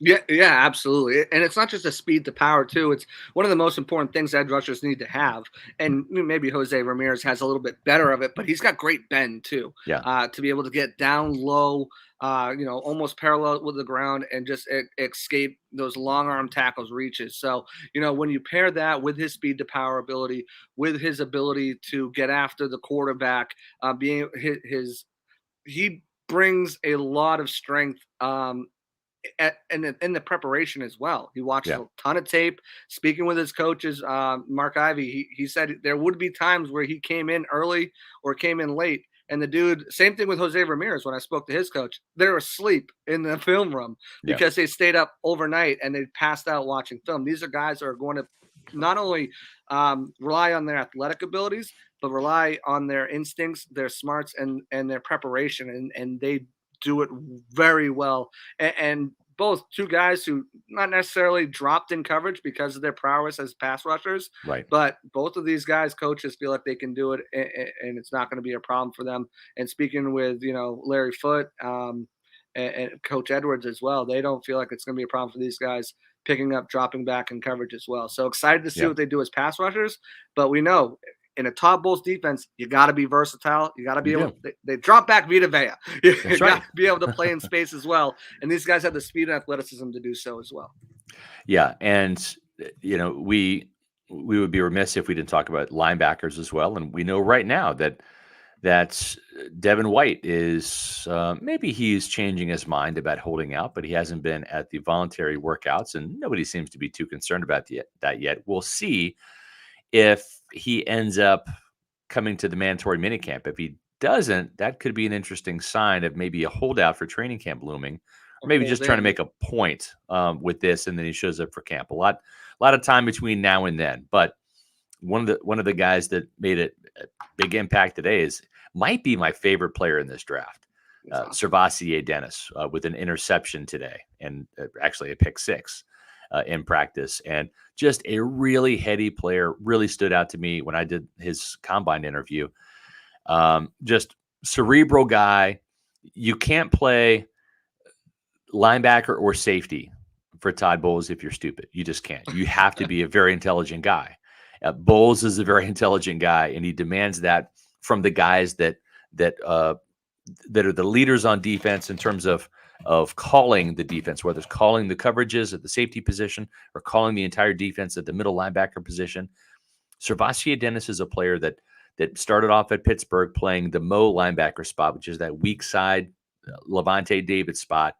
Yeah, absolutely. And it's not just a speed to power, too. It's one of the most important things edge rushers need to have. And maybe Jose Ramirez has a little bit better of it, but he's got great bend, too. To be able to get down low, almost parallel with the ground and just escape those long arm tackles reaches. So, when you pair that with his speed to power ability, with his ability to get after the quarterback, he brings a lot of strength in the preparation as well. He watched a ton of tape. Speaking with his coaches, Mark Ivey, he said there would be times where he came in early or came in late, And the dude, same thing with Jose Ramirez. When I spoke to his coach, they're asleep in the film room because they stayed up overnight and they passed out watching film. These are guys that are going to not only rely on their athletic abilities, but rely on their instincts, their smarts, and their preparation. And they do it very well. And both two guys who not necessarily dropped in coverage because of their prowess as pass rushers, Right. but both of these guys, coaches feel like they can do it, and it's not going to be a problem for them. And speaking with, Larry Foote and Coach Edwards as well, they don't feel like it's going to be a problem for these guys picking up, dropping back in coverage as well. So excited to see what they do as pass rushers, but we know in a Todd Bowles defense, you got to be versatile. You got to be able to, they drop back Vita Vea. You got to be able to play in space as well. And these guys have the speed and athleticism to do so as well. Yeah. And, we would be remiss if we didn't talk about linebackers as well. And we know right now that Devin White is maybe he's changing his mind about holding out, but he hasn't been at the voluntary workouts, and nobody seems to be too concerned about that yet. We'll see if he ends up coming to the mandatory minicamp. If he doesn't, that could be an interesting sign of maybe a holdout for training camp looming, or maybe just trying to make a point with this, and then he shows up for camp. A lot of time between now and then. But one of the guys that made a big impact today might be my favorite player in this draft, Servassier Dennis, with an interception today, and actually a pick six in practice, and just a really heady player. Really stood out to me when I did his combine interview. Just cerebral guy. You can't play linebacker or safety for Todd Bowles if you're stupid. You just can't. You have to be a very intelligent guy. Bowles is a very intelligent guy, and he demands that from the guys that are the leaders on defense in terms of calling the defense, whether it's calling the coverages at the safety position or calling the entire defense at the middle linebacker position. Servassier Dennis is a player that started off at Pittsburgh playing the Mo linebacker spot, which is that weak side Levante David spot,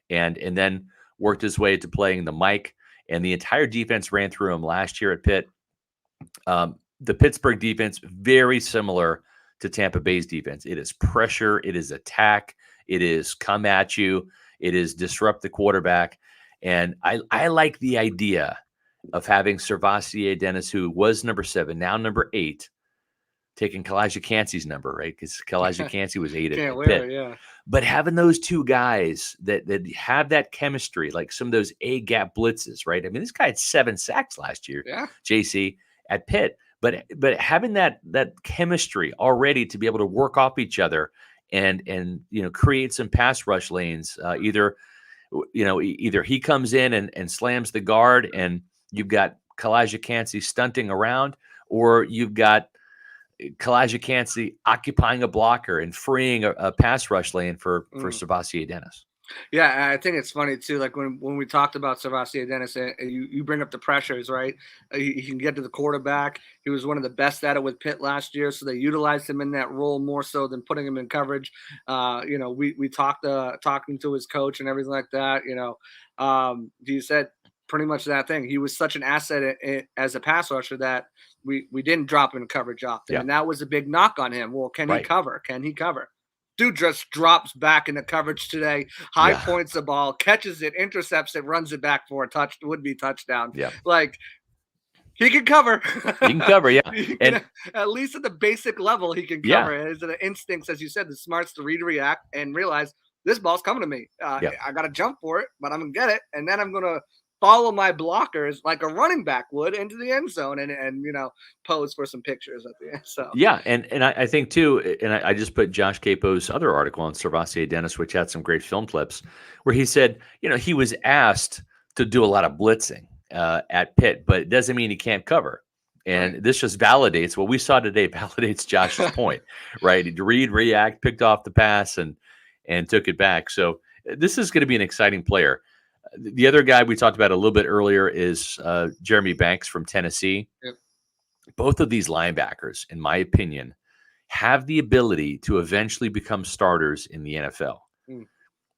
and then worked his way to playing the Mike, and the entire defense ran through him last year at Pitt. The Pittsburgh defense, very similar to Tampa Bay's defense. It is pressure, it is attack, it is come at you, it is disrupt the quarterback. And I like the idea of having Servassier Dennis, who was number 7, now number 8, taking Calijah Cancey's number, right? Because Calijah Cancey was 8 at Pitt. Yeah. But having those two guys that have that chemistry, like some of those A-gap blitzes, right? I mean, this guy had 7 sacks last year, JC, at Pitt. But having that chemistry already to be able to work off each other and create some pass rush lanes, either he comes in and slams the guard and you've got Calijah Cancey stunting around, or you've got Calijah Cancey occupying a blocker and freeing a pass rush lane for Servassier Dennis. Yeah, I think it's funny too. Like when we talked about Servassier Dennis, you bring up the pressures, right? He can get to the quarterback. He was one of the best at it with Pitt last year, so they utilized him in that role more so than putting him in coverage. We talking to his coach and everything like that. He said pretty much that thing. He was such an asset as a pass rusher that we didn't drop him in coverage often, and that was a big knock on him. Well, can he cover? Can he cover? Dude just drops back into coverage today, high points the ball, catches it, intercepts it, runs it back for a would-be touchdown. Yeah. Like, he can cover. He can cover, yeah. And at least at the basic level, he can cover. Yeah. His instincts, as you said, the smarts to read, react, and realize this ball's coming to me. I got to jump for it, but I'm going to get it, and then I'm going to follow my blockers like a running back would into the end zone and pose for some pictures at the end. So and I think too, and I just put Josh Capo's other article on Servassier Dennis, which had some great film clips, where he said, he was asked to do a lot of blitzing at Pitt, but it doesn't mean he can't cover. And this just validates what we saw today, validates Josh's point, right? Read, react, picked off the pass and took it back. So this is going to be an exciting player. The other guy we talked about a little bit earlier is Jeremy Banks from Tennessee. Yep. Both of these linebackers, in my opinion, have the ability to eventually become starters in the NFL.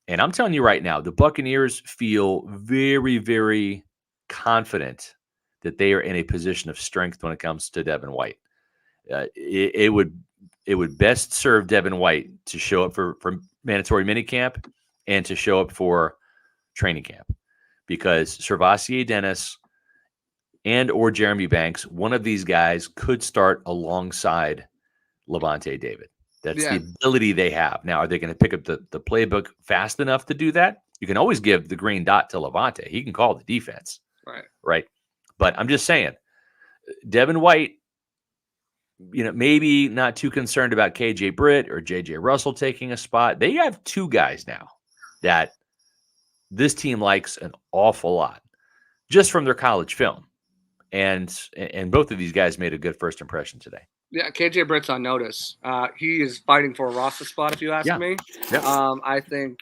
And I'm telling you right now, the Buccaneers feel very, very confident that they are in a position of strength when it comes to Devin White. it would best serve Devin White to show up for mandatory minicamp and to show up for training camp, because Servassier Dennis and or Jeremy Banks, one of these guys could start alongside Levante David. That's the ability they have. Now, are they going to pick up the playbook fast enough to do that? You can always give the green dot to Levante. He can call the defense. Right. But I'm just saying, Devin White, maybe not too concerned about KJ Britt or JJ Russell taking a spot. They have two guys now that this team likes an awful lot just from their college film. And both of these guys made a good first impression today. Yeah, KJ Britt's on notice. He is fighting for a roster spot, if you ask me. Yeah. I think,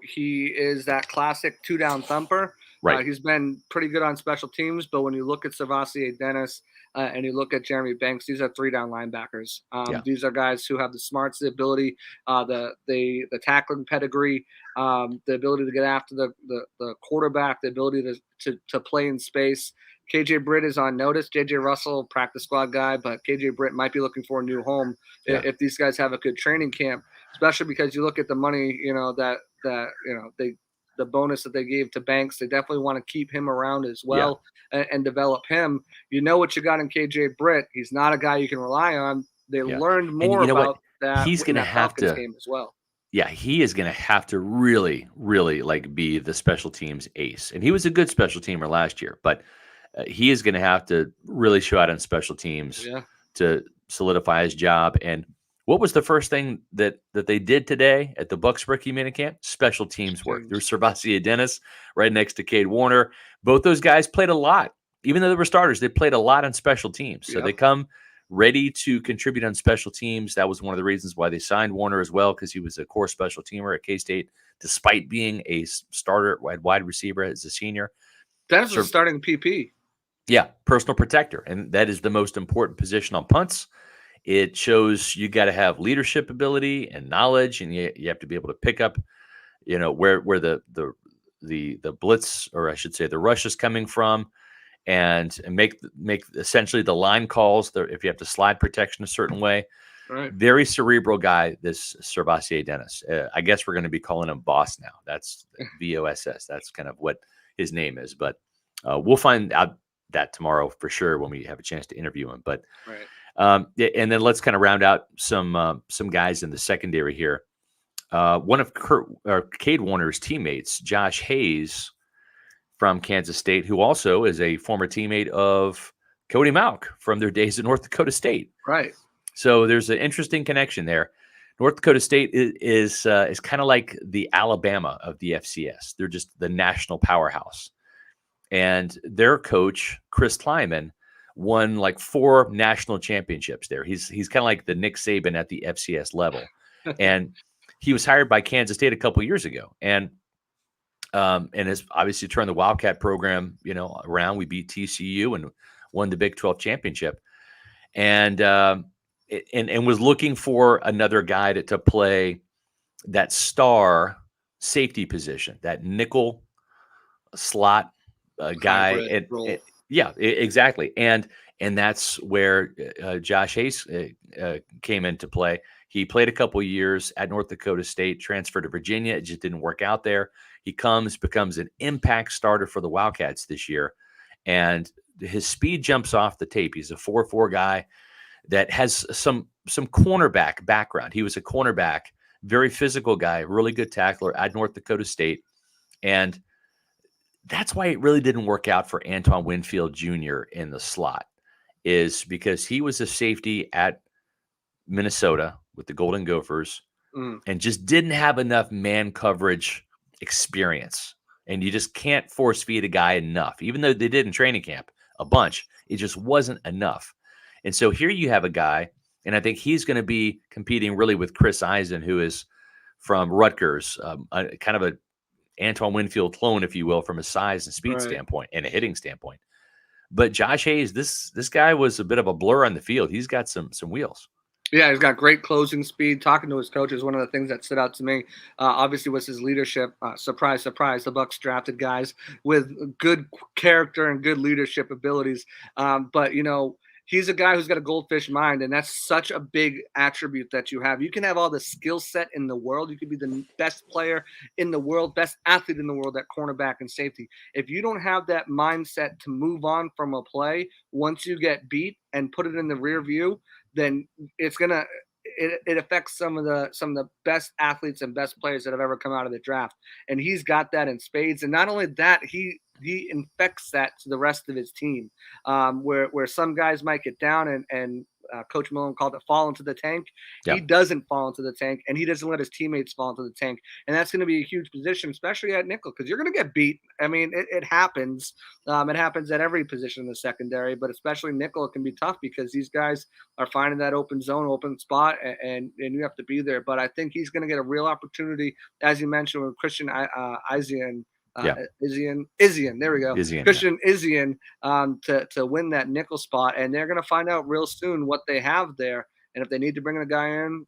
he is that classic two-down thumper. Right. He's been pretty good on special teams, but when you look at Servassier Dennis and you look at Jeremy Banks, these are three-down linebackers. These are guys who have the smarts, the ability, the tackling pedigree, the ability to get after the quarterback, the ability to play in space. KJ Britt is on notice. JJ Russell, practice squad guy, but KJ Britt might be looking for a new home if these guys have a good training camp, especially because you look at the money, the bonus that they gave to Banks. They definitely want to keep him around as well and develop him. You know what you got in KJ Britt. He's not a guy you can rely on. They learned more about that. He's going to have to game as well. Yeah, he is going to have to really, really be the special teams ace. And he was a good special teamer last year, but he is going to have to really show out on special teams to solidify his job. And what was the first thing that they did today at the Bucs rookie minicamp? Special teams work. There's Servassier Dennis right next to Cade Warner. Both those guys played a lot. Even though they were starters, they played a lot on special teams. So they come ready to contribute on special teams. That was one of the reasons why they signed Warner as well, because he was a core special teamer at K-State, despite being a starter wide receiver as a senior. Dennis was starting PP. Yeah, personal protector. And that is the most important position on punts. It shows you got to have leadership ability and knowledge, and you have to be able to pick up, where the blitz, or I should say the rush, is coming from, and make essentially the line calls. If you have to slide protection a certain way. Right. Very cerebral guy, this Servassier Dennis. I guess we're going to be calling him Boss now. That's VOSS. That's kind of what his name is. But we'll find out that tomorrow for sure when we have a chance to interview him. But and then let's kind of round out some guys in the secondary here. One of Cade Warner's teammates, Josh Hayes from Kansas State, who also is a former teammate of Cody Mauch from their days at North Dakota State. Right. So there's an interesting connection there. North Dakota State is kind of like the Alabama of the FCS. They're just the national powerhouse. And their coach, Chris Kleiman, won 4 national championships there. He's kind of like the Nick Saban at the FCS level. And he was hired by Kansas State a couple years ago. And has obviously turned the Wildcat program, around. We beat TCU and won the Big 12 championship. And was looking for another guy to play that star safety position, that nickel slot guy. Exactly. And that's where Josh Hayes came into play. He played a couple years at North Dakota State, transferred to Virginia. It just didn't work out there. He becomes an impact starter for the Wildcats this year. And his speed jumps off the tape. He's a 4.4 guy that has some cornerback background. He was a cornerback, very physical guy, really good tackler at North Dakota State. And that's why it really didn't work out for Antoine Winfield Jr. in the slot, is because he was a safety at Minnesota with the Golden Gophers and just didn't have enough man coverage experience. And you just can't force feed a guy enough, even though they did in training camp a bunch. It just wasn't enough. And so here you have a guy, and I think he's going to be competing really with Chris Eisen, who is from Rutgers, kind of a Antoine Winfield clone, if you will, from a size and speed standpoint and a hitting standpoint. But Josh Hayes, this guy was a bit of a blur on the field. He's got some wheels. Yeah, he's got great closing speed. Talking to his coach is one of the things that stood out to me. Obviously, was his leadership. Surprise, surprise, the Bucs drafted guys with good character and good leadership abilities. But he's a guy who's got a goldfish mind, and that's such a big attribute that you have. You can have all the skill set in the world. You could be the best player in the world, best athlete in the world at cornerback and safety. If you don't have that mindset to move on from a play once you get beat and put it in the rear view, then it affects some of the best athletes and best players that have ever come out of the draft. And he's got that in spades. And not only that, he infects that to the rest of his team, where some guys might get down and Coach Malone called it fall into the tank. Yeah. He doesn't fall into the tank, and he doesn't let his teammates fall into the tank. And that's going to be a huge position, especially at nickel, because you're going to get beat. I mean, it happens. It happens at every position in the secondary, but especially nickel, it can be tough because these guys are finding that open zone, open spot, and you have to be there. But I think he's going to get a real opportunity, as you mentioned, with Christian Isian. Isian, there we go. Christian Isian to win that nickel spot, and they're going to find out real soon what they have there. And if they need to bring a guy in,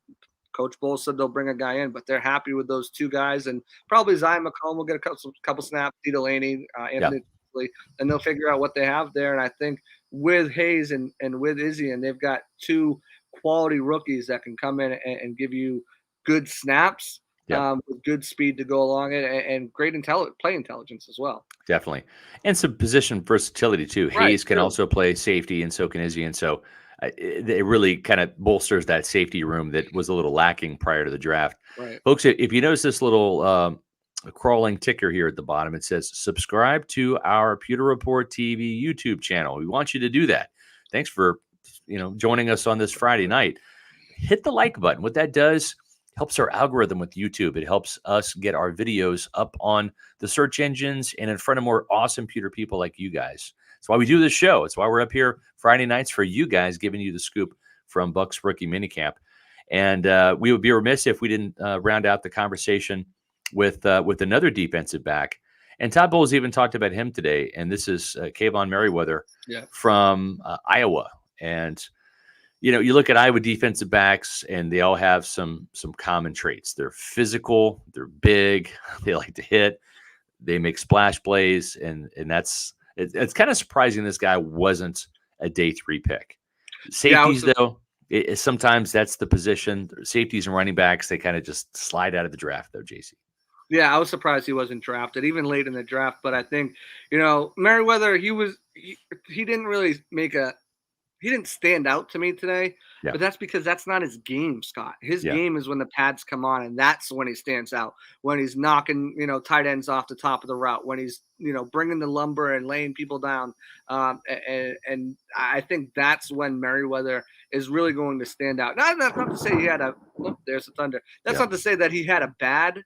Coach Bowles said they'll bring a guy in, but they're happy with those two guys, and probably Zion McCollum will get a couple snaps, D. Delaney, Anthony, and they'll figure out what they have there. And I think with Hayes and with Isian, they've got two quality rookies that can come in and give you good snaps. With good speed to go along it and great play intelligence as well. Definitely. And some position versatility too. Right, Hayes can also play safety, and so can Izzy. And so it really kind of bolsters that safety room that was a little lacking prior to the draft. Right. Folks, if you notice this little crawling ticker here at the bottom, it says subscribe to our Pewter Report TV YouTube channel. We want you to do that. Thanks for joining us on this Friday night. Hit the like button. What that does helps our algorithm with YouTube. It helps us get our videos up on the search engines and in front of more awesome Pewter people like you guys. That's why we do this show. It's why we're up here Friday nights for you guys, giving you the scoop from Bucs rookie minicamp. And we would be remiss if we didn't round out the conversation with another defensive back. And Todd Bowles even talked about him today. And this is Kayvon Meriweather from Iowa. And you look at Iowa defensive backs, and they all have some common traits. They're physical, they're big, they like to hit, they make splash plays, and it's kind of surprising this guy wasn't a day 3 pick. Safeties, though, sometimes that's the position. Safeties and running backs, they kind of just slide out of the draft, though, JC. Yeah, I was surprised he wasn't drafted, even late in the draft. But I think, Meriweather, he didn't really he didn't stand out to me today, but that's because that's not his game, Scott. His game is when the pads come on, and that's when he stands out. When he's knocking, tight ends off the top of the route, when he's, bringing the lumber and laying people down. And I think that's when Meriweather is really going to stand out. Not to say he had there's the thunder. That's not to say that he had a bad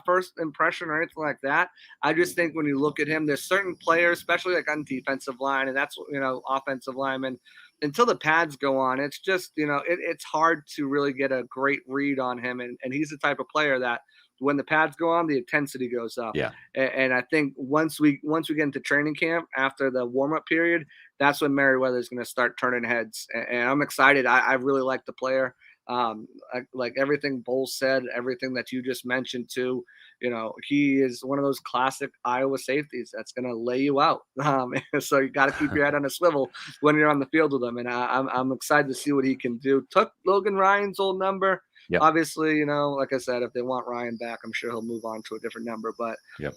first impression or anything like that. I just think when you look at him, there's certain players, especially like on defensive line, and that's, offensive linemen, until the pads go on, it's just, it's hard to really get a great read on him. And he's the type of player that when the pads go on, the intensity goes up. Yeah. And I think once we get into training camp after the warm-up period, that's when Meriweather is going to start turning heads. And I'm excited. I really like the player. Like everything Bowles said, everything that you just mentioned too, he is one of those classic Iowa safeties that's going to lay you out. So you got to keep your head on a swivel when you're on the field with him. And I'm excited to see what he can do. Took Logan Ryan's old number. Yep. Obviously, like I said, if they want Ryan back, I'm sure he'll move on to a different number. But he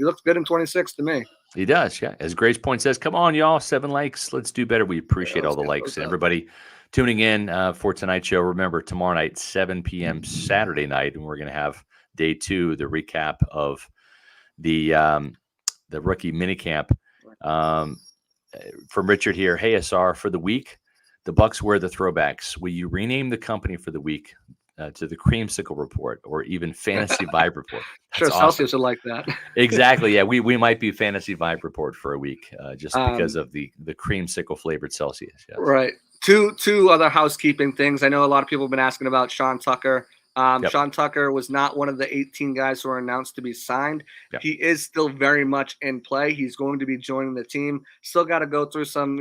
looks good in 26 to me. He does, yeah. As Grace Point says, come on, y'all, 7 likes. Let's do better. We appreciate all the likes and everybody tuning in for tonight's show. Remember, tomorrow night, 7 p.m. Saturday night, and we're going to have day 2, the recap of the rookie minicamp. From Richard here, hey, SR, for the week, the Bucs wear the throwbacks. Will you rename the company for the week to the Creamsicle Report or even Fantasy Vibe Report? That's sure, awesome. Celsius would like that. Exactly. Yeah, we might be Fantasy Vibe Report for a week just because of the creamsicle flavored Celsius. Yes. Right. Two other housekeeping things. I know a lot of people have been asking about Sean Tucker. Sean Tucker was not one of the 18 guys who were announced to be signed. Yep. He is still very much in play. He's going to be joining the team. Still got to go through some,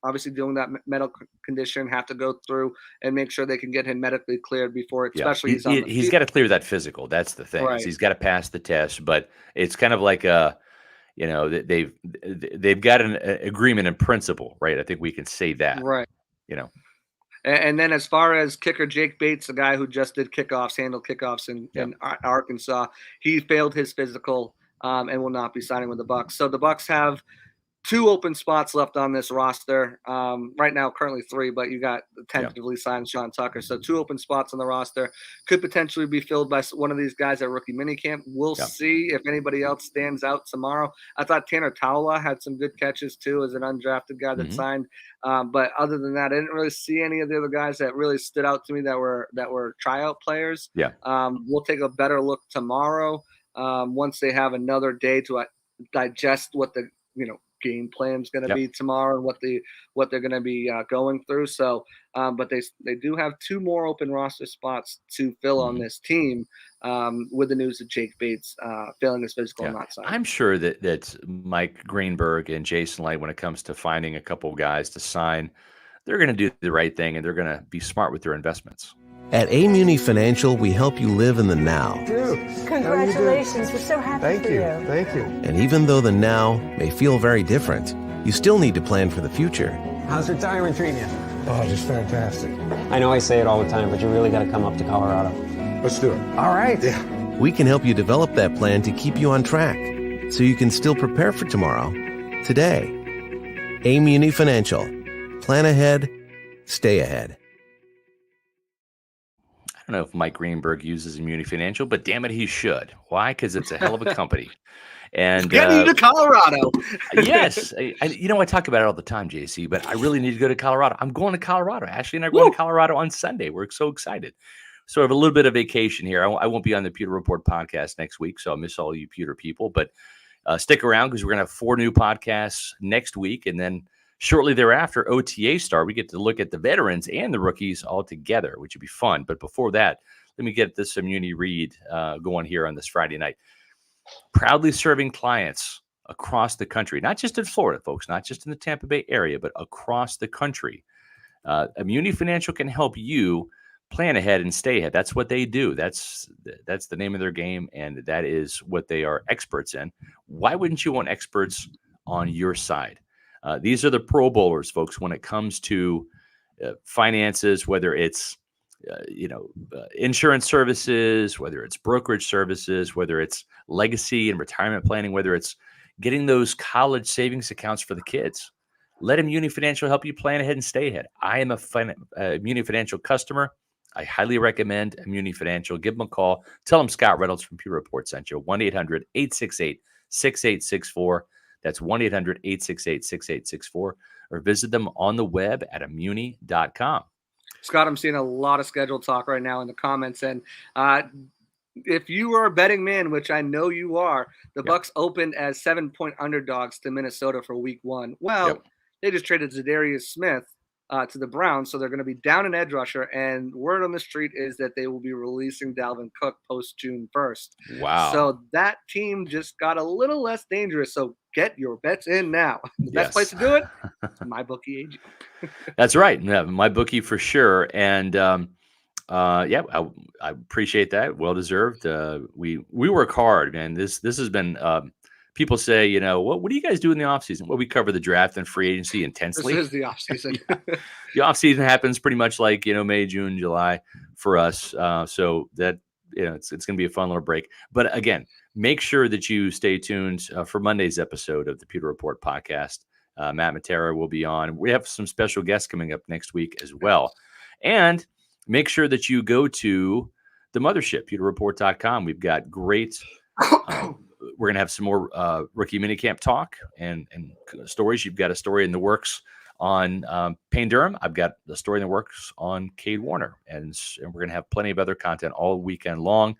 obviously dealing with that medical condition, have to go through and make sure they can get him medically cleared before, especially he's got to clear that physical. That's the thing. Right. He's got to pass the test, but it's kind of like you know, they've got an agreement in principle, right? I think we can say that, Right. you know. And then as far as kicker Jake Bates, the guy who just did kickoffs, handled kickoffs in Arkansas, he failed his physical and will not be signing with the Bucs. So the Bucs have 2 open spots left on this roster. Right now, currently 3, but you got tentatively signed Sean Tucker. So 2 open spots on the roster could potentially be filled by one of these guys at rookie minicamp. We'll see if anybody else stands out tomorrow. I thought Tanner Taula had some good catches too as an undrafted guy that signed. But other than that, I didn't really see any of the other guys that really stood out to me that were tryout players. Yeah. We'll take a better look tomorrow once they have another day to digest what the game plan is going to be tomorrow and what they're going to be going through. So, but they do have 2 more open roster spots to fill on this team with the news of Jake Bates failing his physical and not signing. I'm sure that Mike Greenberg and Jason Light, when it comes to finding a couple of guys to sign, they're going to do the right thing and they're going to be smart with their investments. At Muni Financial, we help you live in the now. Dude, congratulations. We're so happy for you. Thank you. And even though the now may feel very different, you still need to plan for the future. How's retirement treating you? Oh, just fantastic. I know I say it all the time, but you really got to come up to Colorado. Let's do it. All right. Yeah. We can help you develop that plan to keep you on track so you can still prepare for tomorrow, today. Muni Financial. Plan ahead, stay ahead. I don't know if Mike Greenberg uses Muni Financial, but damn it, he should. Why? Because it's a hell of a company. And getting you to Colorado. Yes. I talk about it all the time, JC, but I really need to go to Colorado. I'm going to Colorado. Ashley and I are going to Colorado on Sunday. We're so excited. So I have a little bit of vacation here. I won't be on the Pewter Report podcast next week, so I'll miss all you Pewter people. But stick around because we're going to have 4 new podcasts next week. And then shortly thereafter, OTA start. We get to look at the veterans and the rookies all together, which would be fun. But before that, let me get this Muni read going here on this Friday night. Proudly serving clients across the country, not just in Florida, folks, not just in the Tampa Bay area, but across the country. Muni Financial can help you plan ahead and stay ahead. That's what they do. That's the name of their game, and that is what they are experts in. Why wouldn't you want experts on your side? These are the Pro Bowlers, folks, when it comes to finances, whether it's insurance services, whether it's brokerage services, whether it's legacy and retirement planning, whether it's getting those college savings accounts for the kids. Let Muni Financial help you plan ahead and stay ahead. I am a Muni Financial customer. I highly recommend Muni Financial. Give them a call. Tell them Scott Reynolds from Pewter Report sent you. 1-800-868-6864. That's 1-800-868-6864. Or visit them on the web at muni.com. Scott, I'm seeing a lot of scheduled talk right now in the comments. And if you are a betting man, which I know you are, the Bucs opened as 7-point underdogs to Minnesota for week 1. Well, they just traded Zadarius Smith to the Browns, so they're going to be down an edge rusher. And word on the street is that they will be releasing Dalvin Cook post June 1st. Wow. So that team just got a little less dangerous. So get your bets in now. The best place to do it, MyBookie AG. That's right. Yeah, MyBookie for sure. And I appreciate that. Well deserved. We work hard, man. This has been. People say, what do you guys do in the offseason? Well, we cover the draft and free agency intensely. This is the offseason. The offseason happens pretty much like, May, June, July for us. So that, it's going to be a fun little break. But again, make sure that you stay tuned for Monday's episode of the Pewter Report podcast. Matt Matera will be on. We have some special guests coming up next week as well. And make sure that you go to the mothership, pewterreport.com. We've got great we're going to have some more rookie minicamp talk and stories. You've got a story in the works on Payne Durham. I've got the story in the works on Cade Warner. And we're going to have plenty of other content all weekend long.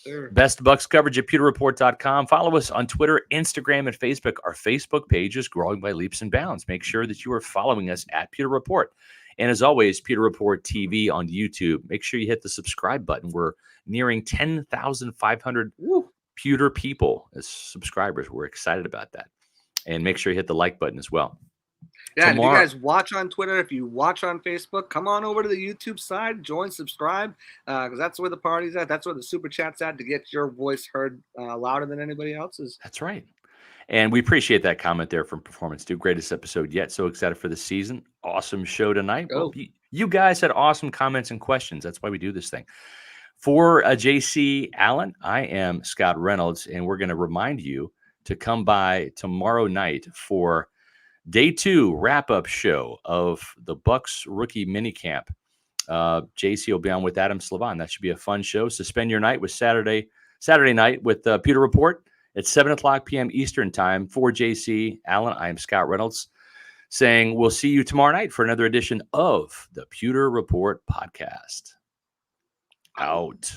Sure. Best Bucs coverage at pewterreport.com. Follow us on Twitter, Instagram, and Facebook. Our Facebook page is growing by leaps and bounds. Make sure that you are following us at Pewter Report. And as always, Pewter Report TV on YouTube. Make sure you hit the subscribe button. We're nearing 10,500 Pewter people as subscribers. We're excited about that. And make sure you hit the like button as well. Yeah, and if you guys watch on Twitter, if you watch on Facebook, come on over to the YouTube side, join, subscribe, because that's where the party's at. That's where the super chat's at to get your voice heard louder than anybody else's. That's right. And we appreciate that comment there from Performance 2. Greatest episode yet. So excited for the season. Awesome show tonight. Well, you guys had awesome comments and questions. That's why we do this thing. For JC Allen, I am Scott Reynolds, and we're going to remind you to come by tomorrow night for day 2 wrap-up show of the Bucs rookie minicamp. JC will be on with Adam Slavon. That should be a fun show. So spend your night with Saturday night with Pewter Report at 7:00 p.m. Eastern time. For JC Allen, I am Scott Reynolds saying we'll see you tomorrow night for another edition of the Pewter Report podcast. Out.